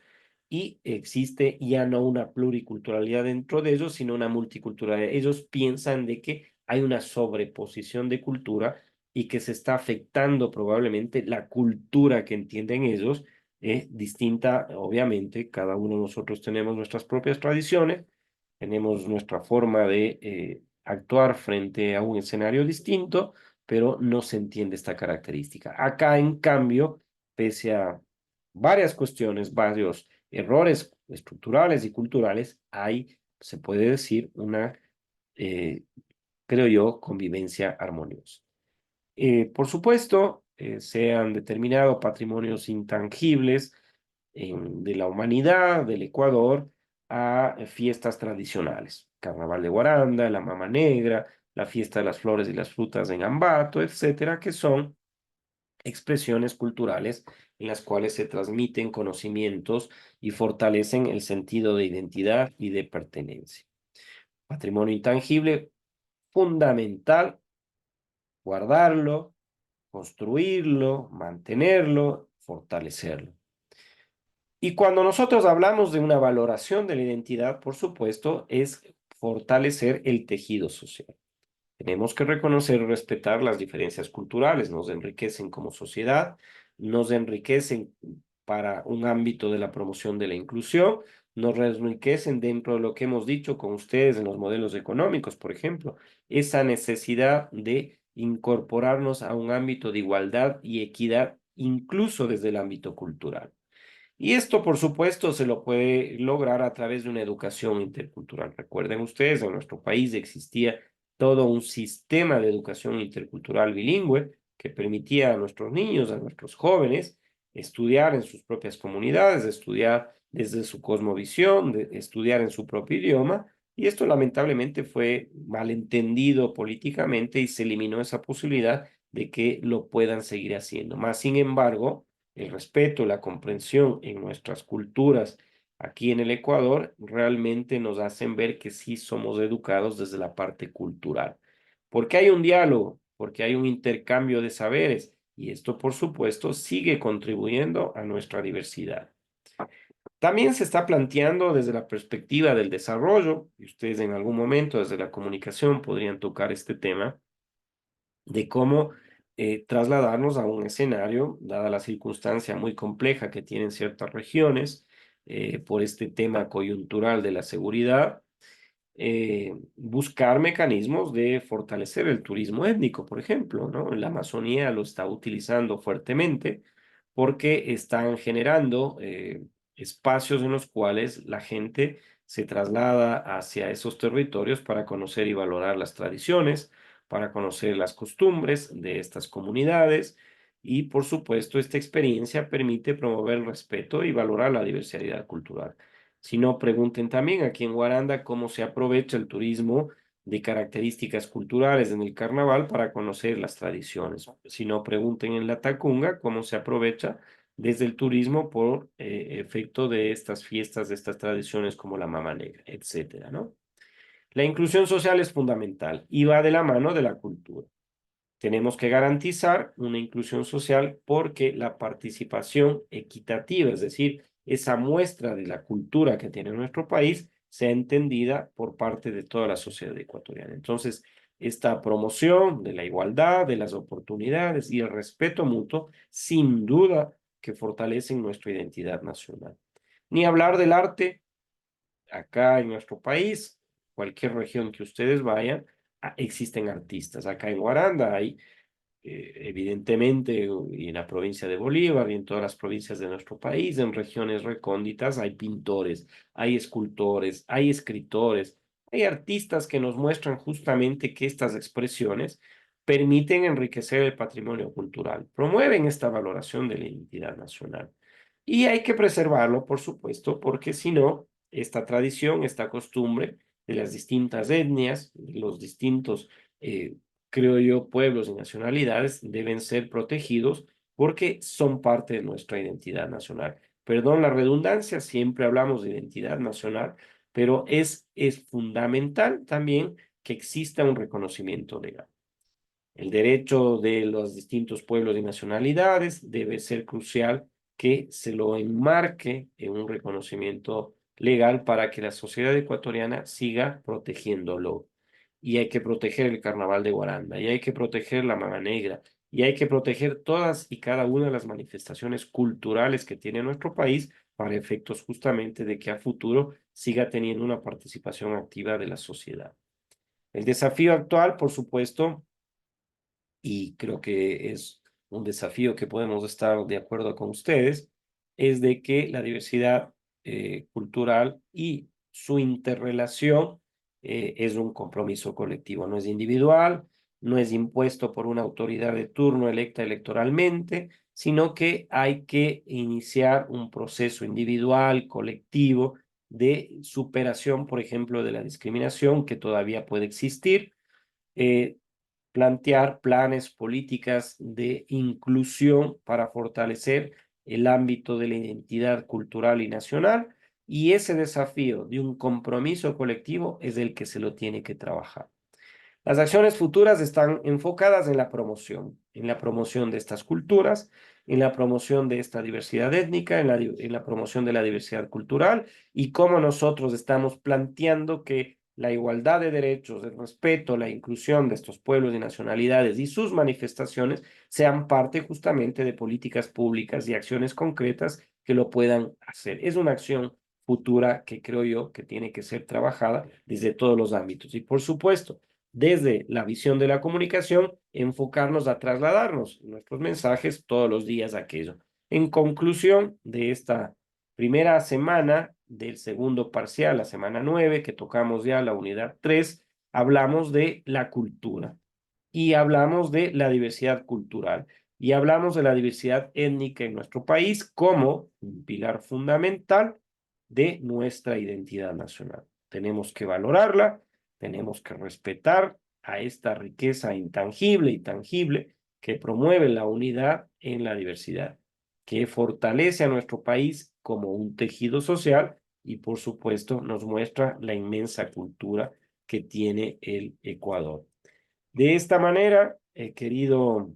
y existe ya no una pluriculturalidad dentro de ellos, sino una multiculturalidad. Ellos piensan de que hay una sobreposición de cultura y que se está afectando probablemente la cultura que entienden ellos, distinta, obviamente, cada uno de nosotros tenemos nuestras propias tradiciones, tenemos nuestra forma de actuar frente a un escenario distinto, pero no se entiende esta característica. Acá, en cambio, pese a varias cuestiones, varios errores estructurales y culturales, hay, se puede decir, una, eh, creo yo, convivencia armoniosa. Por supuesto, se han determinado patrimonios intangibles de la humanidad, del Ecuador, a fiestas tradicionales. Carnaval de Guaranda, la Mama Negra, la fiesta de las flores y las frutas en Ambato, etcétera, que son expresiones culturales en las cuales se transmiten conocimientos y fortalecen el sentido de identidad y de pertenencia. Patrimonio intangible fundamental, guardarlo, construirlo, mantenerlo, fortalecerlo. Y cuando nosotros hablamos de una valoración de la identidad, por supuesto, es fortalecer el tejido social. Tenemos que reconocer y respetar las diferencias culturales, nos enriquecen como sociedad, nos enriquecen para un ámbito de la promoción de la inclusión, nos enriquecen dentro de lo que hemos dicho con ustedes en los modelos económicos, por ejemplo, esa necesidad de incorporarnos a un ámbito de igualdad y equidad, incluso desde el ámbito cultural. Y esto, por supuesto, se lo puede lograr a través de una educación intercultural. Recuerden ustedes, en nuestro país existía todo un sistema de educación intercultural bilingüe que permitía a nuestros niños, a nuestros jóvenes, estudiar en sus propias comunidades, estudiar desde su cosmovisión, estudiar en su propio idioma. Y esto lamentablemente fue malentendido políticamente y se eliminó esa posibilidad de que lo puedan seguir haciendo. Más sin embargo, el respeto, la comprensión en nuestras culturas aquí en el Ecuador realmente nos hacen ver que sí somos educados desde la parte cultural. Porque hay un diálogo, porque hay un intercambio de saberes y esto, por supuesto, sigue contribuyendo a nuestra diversidad. También se está planteando desde la perspectiva del desarrollo, y ustedes en algún momento desde la comunicación podrían tocar este tema, de cómo trasladarnos a un escenario, dada la circunstancia muy compleja que tienen ciertas regiones por este tema coyuntural de la seguridad, buscar mecanismos de fortalecer el turismo étnico, por ejemplo, ¿no? La Amazonía lo está utilizando fuertemente porque están generando espacios en los cuales la gente se traslada hacia esos territorios para conocer y valorar las tradiciones, para conocer las costumbres de estas comunidades y, por supuesto, esta experiencia permite promover el respeto y valorar la diversidad cultural. Si no, pregunten también aquí en Guaranda cómo se aprovecha el turismo de características culturales en el carnaval para conocer las tradiciones. Si no, pregunten en la Tacunga cómo se aprovecha desde el turismo por efecto de estas fiestas, de estas tradiciones como la Mama Negra, etcétera, ¿no? La inclusión social es fundamental y va de la mano de la cultura. Tenemos que garantizar una inclusión social porque la participación equitativa, es decir, esa muestra de la cultura que tiene nuestro país, sea entendida por parte de toda la sociedad ecuatoriana. Entonces, esta promoción de la igualdad, de las oportunidades y el respeto mutuo, sin duda que fortalecen nuestra identidad nacional. Ni hablar del arte acá en nuestro país, cualquier región que ustedes vayan, existen artistas. Acá en Guaranda hay evidentemente, y en la provincia de Bolívar y en todas las provincias de nuestro país, en regiones recónditas, hay pintores, hay escultores, hay escritores, hay artistas que nos muestran justamente que estas expresiones permiten enriquecer el patrimonio cultural, promueven esta valoración de la identidad nacional. Y hay que preservarlo, por supuesto, porque si no, esta tradición, esta costumbre de las distintas etnias, los distintos creo yo, pueblos y nacionalidades deben ser protegidos porque son parte de nuestra identidad nacional. Perdón la redundancia, siempre hablamos de identidad nacional, pero es fundamental también que exista un reconocimiento legal. El derecho de los distintos pueblos y nacionalidades debe ser crucial que se lo enmarque en un reconocimiento legal para que la sociedad ecuatoriana siga protegiéndolo. Y hay que proteger el Carnaval de Guaranda, y hay que proteger la Mama Negra, y hay que proteger todas y cada una de las manifestaciones culturales que tiene nuestro país para efectos justamente de que a futuro siga teniendo una participación activa de la sociedad. El desafío actual, por supuesto, y creo que es un desafío que podemos estar de acuerdo con ustedes, es de que la diversidad cultural y su interrelación es un compromiso colectivo, no es individual, no es impuesto por una autoridad de turno electa electoralmente, sino que hay que iniciar un proceso individual, colectivo, de superación, por ejemplo, de la discriminación que todavía puede existir, plantear planes, políticas de inclusión para fortalecer el ámbito de la identidad cultural y nacional, y ese desafío de un compromiso colectivo es el que se lo tiene que trabajar. Las acciones futuras están enfocadas en la promoción de estas culturas, en la promoción de esta diversidad étnica, en la promoción de la diversidad cultural y cómo nosotros estamos planteando que la igualdad de derechos, el respeto, la inclusión de estos pueblos y nacionalidades y sus manifestaciones sean parte justamente de políticas públicas y acciones concretas que lo puedan hacer. Es una acción futura que creo yo que tiene que ser trabajada desde todos los ámbitos. Y por supuesto, desde la visión de la comunicación, enfocarnos a trasladarnos nuestros mensajes todos los días a aquello. En conclusión de esta primera semana del segundo parcial, la semana 9, que tocamos ya la unidad 3, hablamos de la cultura y hablamos de la diversidad cultural y hablamos de la diversidad étnica en nuestro país como un pilar fundamental de nuestra identidad nacional. Tenemos que valorarla, tenemos que respetar a esta riqueza intangible y tangible que promueve la unidad en la diversidad, que fortalece a nuestro país como un tejido social y por supuesto nos muestra la inmensa cultura que tiene el Ecuador. De esta manera, he querido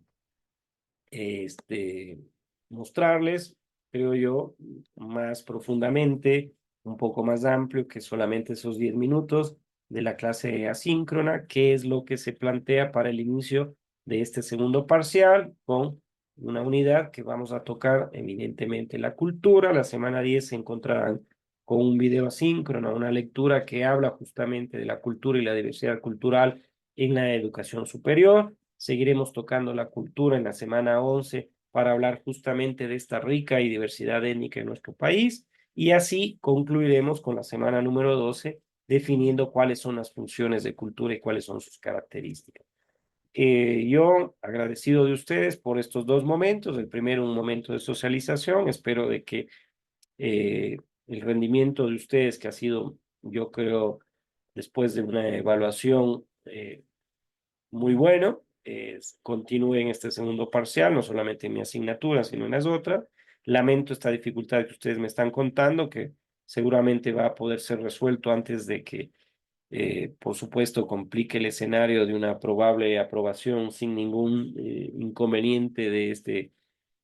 mostrarles, creo yo, más profundamente, un poco más amplio que solamente esos 10 minutos de la clase asíncrona, qué es lo que se plantea para el inicio de este segundo parcial con una unidad que vamos a tocar evidentemente la cultura. La semana 10 se encontrarán con un video asíncrono, una lectura que habla justamente de la cultura y la diversidad cultural en la educación superior. Seguiremos tocando la cultura en la semana 11 para hablar justamente de esta rica y diversidad étnica en nuestro país. Y así concluiremos con la semana número 12, definiendo cuáles son las funciones de cultura y cuáles son sus características. Yo agradecido de ustedes por estos dos momentos. El primero, un momento de socialización. Espero de que el rendimiento de ustedes, que ha sido, yo creo, después de una evaluación muy bueno, continúe en este segundo parcial, no solamente en mi asignatura, sino en las otras. Lamento esta dificultad que ustedes me están contando, que seguramente va a poder ser resuelto antes de que, por supuesto, complique el escenario de una probable aprobación sin ningún inconveniente de este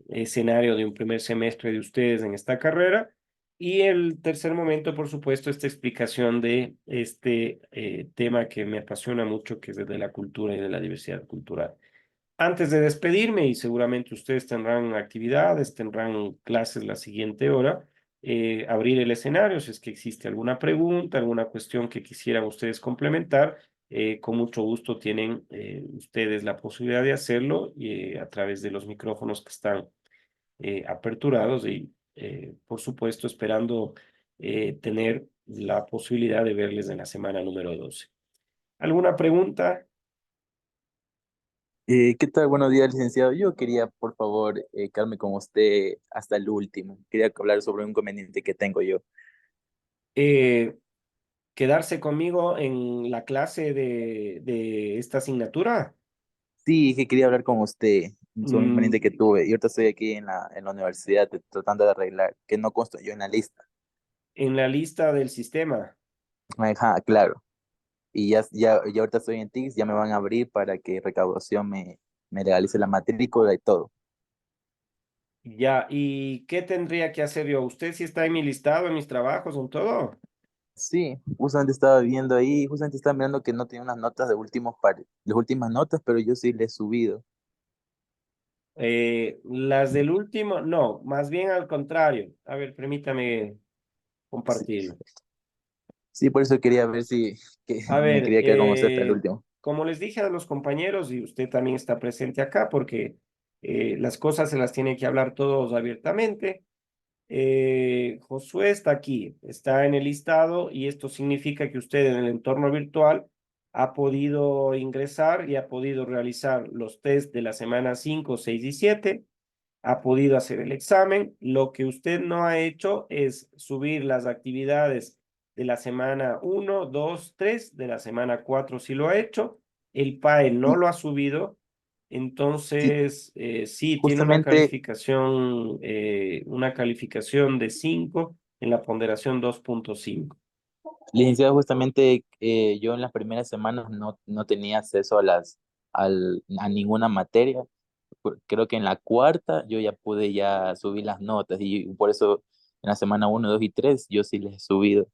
escenario de un primer semestre de ustedes en esta carrera. Y el tercer momento, por supuesto, esta explicación de este tema que me apasiona mucho, que es el de la cultura y de la diversidad cultural. Antes de despedirme, y seguramente ustedes tendrán actividades, tendrán clases la siguiente hora, abrir el escenario, si es que existe alguna pregunta, alguna cuestión que quisieran ustedes complementar, con mucho gusto tienen ustedes la posibilidad de hacerlo a través de los micrófonos que están aperturados y, por supuesto, esperando tener la posibilidad de verles en la semana número 12. ¿Alguna pregunta? ¿Qué tal? Buenos días, licenciado. Yo quería, por favor, quedarme con usted hasta el último. Quería hablar sobre un inconveniente que tengo yo. Eh, ¿Quedarse conmigo en la clase de esta asignatura? Sí, que quería hablar con usted sobre un inconveniente que Mm, tuve. Y ahorita estoy aquí en la universidad tratando de arreglar, que no consto yo en la lista. en la lista del sistema. Ajá, claro. Y ya ahorita estoy en TICS, ya me van a abrir para que recaudación me legalice la matrícula y todo. Ya, ¿y qué tendría que hacer yo? ¿Usted sí está en mi listado, en mis trabajos, en todo? Sí, justamente estaba viendo ahí, justamente estaba mirando que no tenía unas notas de las últimas notas, pero yo sí le he subido. Las del último, no, más bien al contrario. A ver, permítame Sí, compartirlo. sí, por eso quería ver si que A me ver, quería quedar con usted hasta el último. como les dije a los compañeros, y usted también está presente acá, porque las cosas se las tiene que hablar todos abiertamente. Josué está aquí, está en el listado, y esto significa que usted en el entorno virtual ha podido ingresar y ha podido realizar los test de la semana 5, 6 y 7, ha podido hacer el examen. Lo que usted no ha hecho es subir las actividades de la semana 1, 2, 3, de la semana 4 sí lo ha hecho. El PAE no Sí, lo ha subido. sí, Entonces, sí, tiene justamente, una calificación de 5 en la ponderación 2.5. licenciado, justamente yo en las primeras semanas no tenía acceso a ninguna materia. Creo que en la cuarta yo ya pude ya subir las notas y por eso en la semana 1, 2 y 3 yo sí les he subido.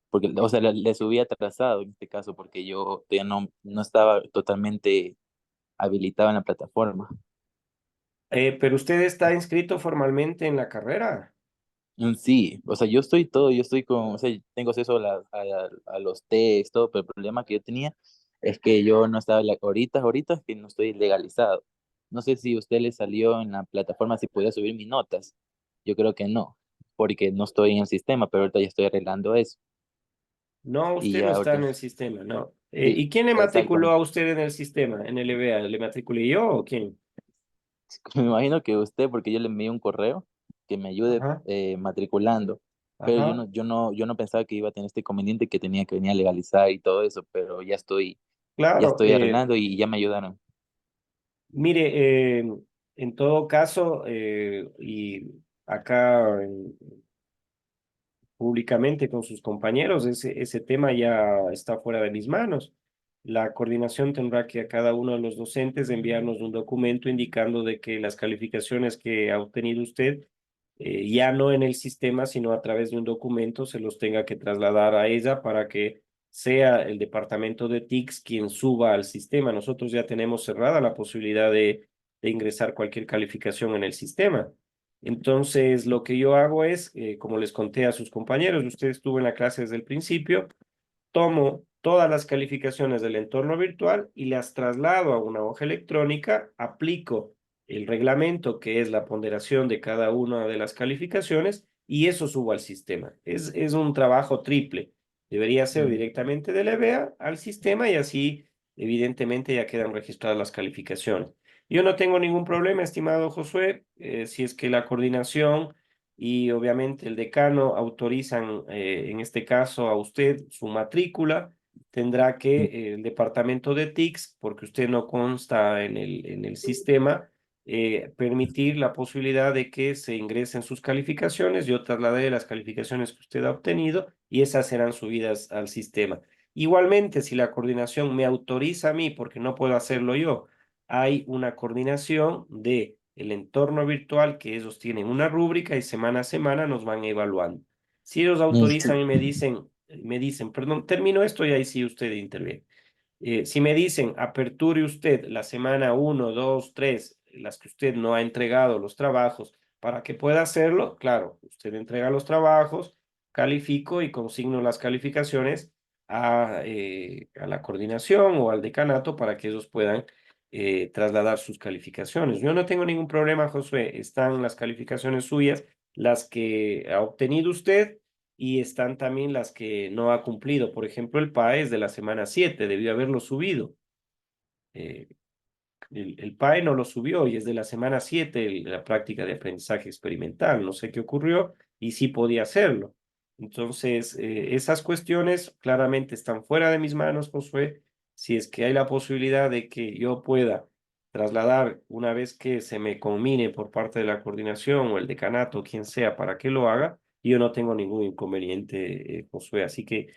Porque, o sea, le subí atrasado en este caso porque yo todavía no estaba totalmente habilitado en la plataforma. Pero usted está inscrito formalmente en la carrera. Sí, o sea, yo estoy con, o sea, tengo acceso a los test, todo, pero el problema que yo tenía es que yo no estaba, ahorita es que no estoy legalizado. No sé si a usted le salió en la plataforma si podía subir mis notas. Yo creo que no, porque no estoy en el sistema, pero ahorita ya estoy arreglando eso. No, Y usted no ya está en ahorita, el sistema, no. sí, ¿Y quién le matriculó exacto. a usted en el sistema, en el EBA? ¿Le matriculé yo o quién? Me imagino que usted, porque yo le envié un correo que me ayude Ajá, matriculando, pero ajá. yo no pensaba que iba a tener este inconveniente que tenía que venir a legalizar y todo eso, pero ya Claro, estoy arreglando y ya me ayudaron. Mire, en todo caso, y acá públicamente con sus compañeros, ese tema ya está fuera de mis manos. La coordinación tendrá que a cada uno de los docentes enviarnos un documento indicando de que las calificaciones que ha obtenido usted, ya no en el sistema, sino a través de un documento, se los tenga que trasladar a ella para que sea el departamento de TICS quien suba al sistema. Nosotros ya tenemos cerrada la posibilidad de ingresar cualquier calificación en el sistema. Entonces, lo que yo hago es, como les conté a sus compañeros, usted estuvo en la clase desde el principio, tomo todas las calificaciones del entorno virtual y las traslado a una hoja electrónica, aplico el reglamento que es la ponderación de cada una de las calificaciones y eso subo al sistema. Es un trabajo triple. Debería ser directamente del EBEA al sistema y así, evidentemente, ya quedan registradas las calificaciones. Yo no tengo ningún problema, estimado Josué, si es que la coordinación y obviamente el decano autorizan, en este caso a usted, su matrícula, tendrá que el departamento de TICS, porque usted no consta en el sistema, permitir la posibilidad de que se ingresen sus calificaciones. Yo trasladaré las calificaciones que usted ha obtenido y esas serán subidas al sistema. Igualmente, si la coordinación me autoriza a mí, porque no puedo hacerlo yo, hay una coordinación de el entorno virtual que ellos tienen una rúbrica y semana a semana nos van evaluando. Si ellos autorizan y me dicen, perdón, termino esto y ahí sí usted interviene. Si me dicen, aperture usted la semana 1, 2, 3, las que usted no ha entregado los trabajos, para que pueda hacerlo, claro, usted entrega los trabajos, califico y consigno las calificaciones a la coordinación o al decanato para que ellos puedan trasladar sus calificaciones. Yo no tengo ningún problema, Josué, están las calificaciones suyas, las que ha obtenido usted y están también las que no ha cumplido. Por ejemplo, el PAE es de la semana 7, debió haberlo subido. Eh, el PAE no lo subió y es de la semana 7 la práctica de aprendizaje experimental. No sé qué ocurrió y sí podía hacerlo. Entonces, esas cuestiones claramente están fuera de mis manos, Josué. Si es que hay la posibilidad de que yo pueda trasladar una vez que se me conmine por parte de la coordinación o el decanato, quien sea, para que lo haga, yo no tengo ningún inconveniente, Josué. Así que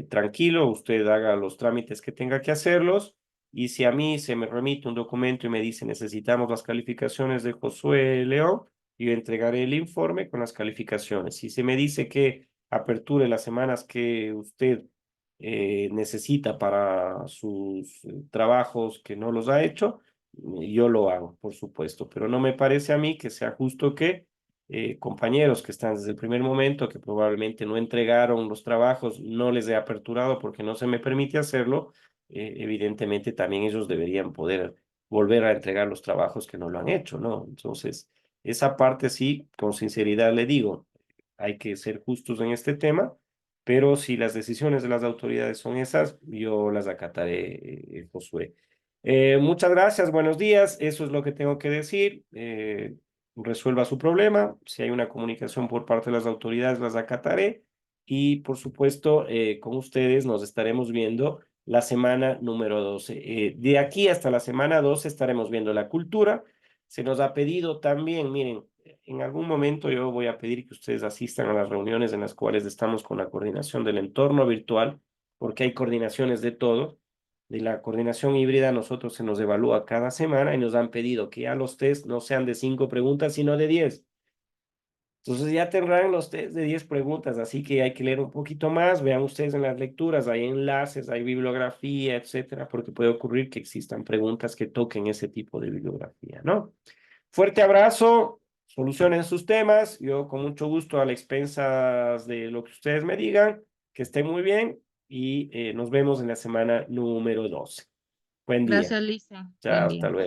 tranquilo, usted haga los trámites que tenga que hacerlos y si a mí se me remite un documento y me dice necesitamos las calificaciones de Josué León, yo entregaré el informe con las calificaciones. Si se me dice que aperture las semanas que usted necesita para sus trabajos que no los ha hecho, yo lo hago, por supuesto, pero no me parece a mí que sea justo que compañeros que están desde el primer momento, que probablemente no entregaron los trabajos, no les he aperturado porque no se me permite hacerlo, evidentemente también ellos deberían poder volver a entregar los trabajos que no lo han hecho, ¿no? Entonces, esa parte sí, con sinceridad le digo, hay que ser justos en este tema, pero si las decisiones de las autoridades son esas, yo las acataré, Josué. Muchas gracias, buenos días, eso es lo que tengo que decir. Resuelva su problema, si hay una comunicación por parte de las autoridades, las acataré y por supuesto, con ustedes nos estaremos viendo la semana número 12. De aquí hasta la semana 12 estaremos viendo la cultura. Se nos ha pedido también, miren, en algún momento yo voy a pedir que ustedes asistan a las reuniones en las cuales estamos con la coordinación del entorno virtual, porque hay coordinaciones de todo. De la coordinación híbrida, nosotros se nos evalúa cada semana y nos han pedido que ya los test no sean de 5 preguntas, sino de 10. Entonces ya tendrán los test de 10 preguntas, así que hay que leer un poquito más. Vean ustedes en las lecturas, hay enlaces, hay bibliografía, etcétera, porque puede ocurrir que existan preguntas que toquen ese tipo de bibliografía, ¿no? Fuerte abrazo, solucionen sus temas. Yo con mucho gusto a las expensas de lo que ustedes me digan, que estén muy bien y nos vemos en la semana número 12. Buen día. Gracias, Lisa. Chao, Buen hasta día. luego.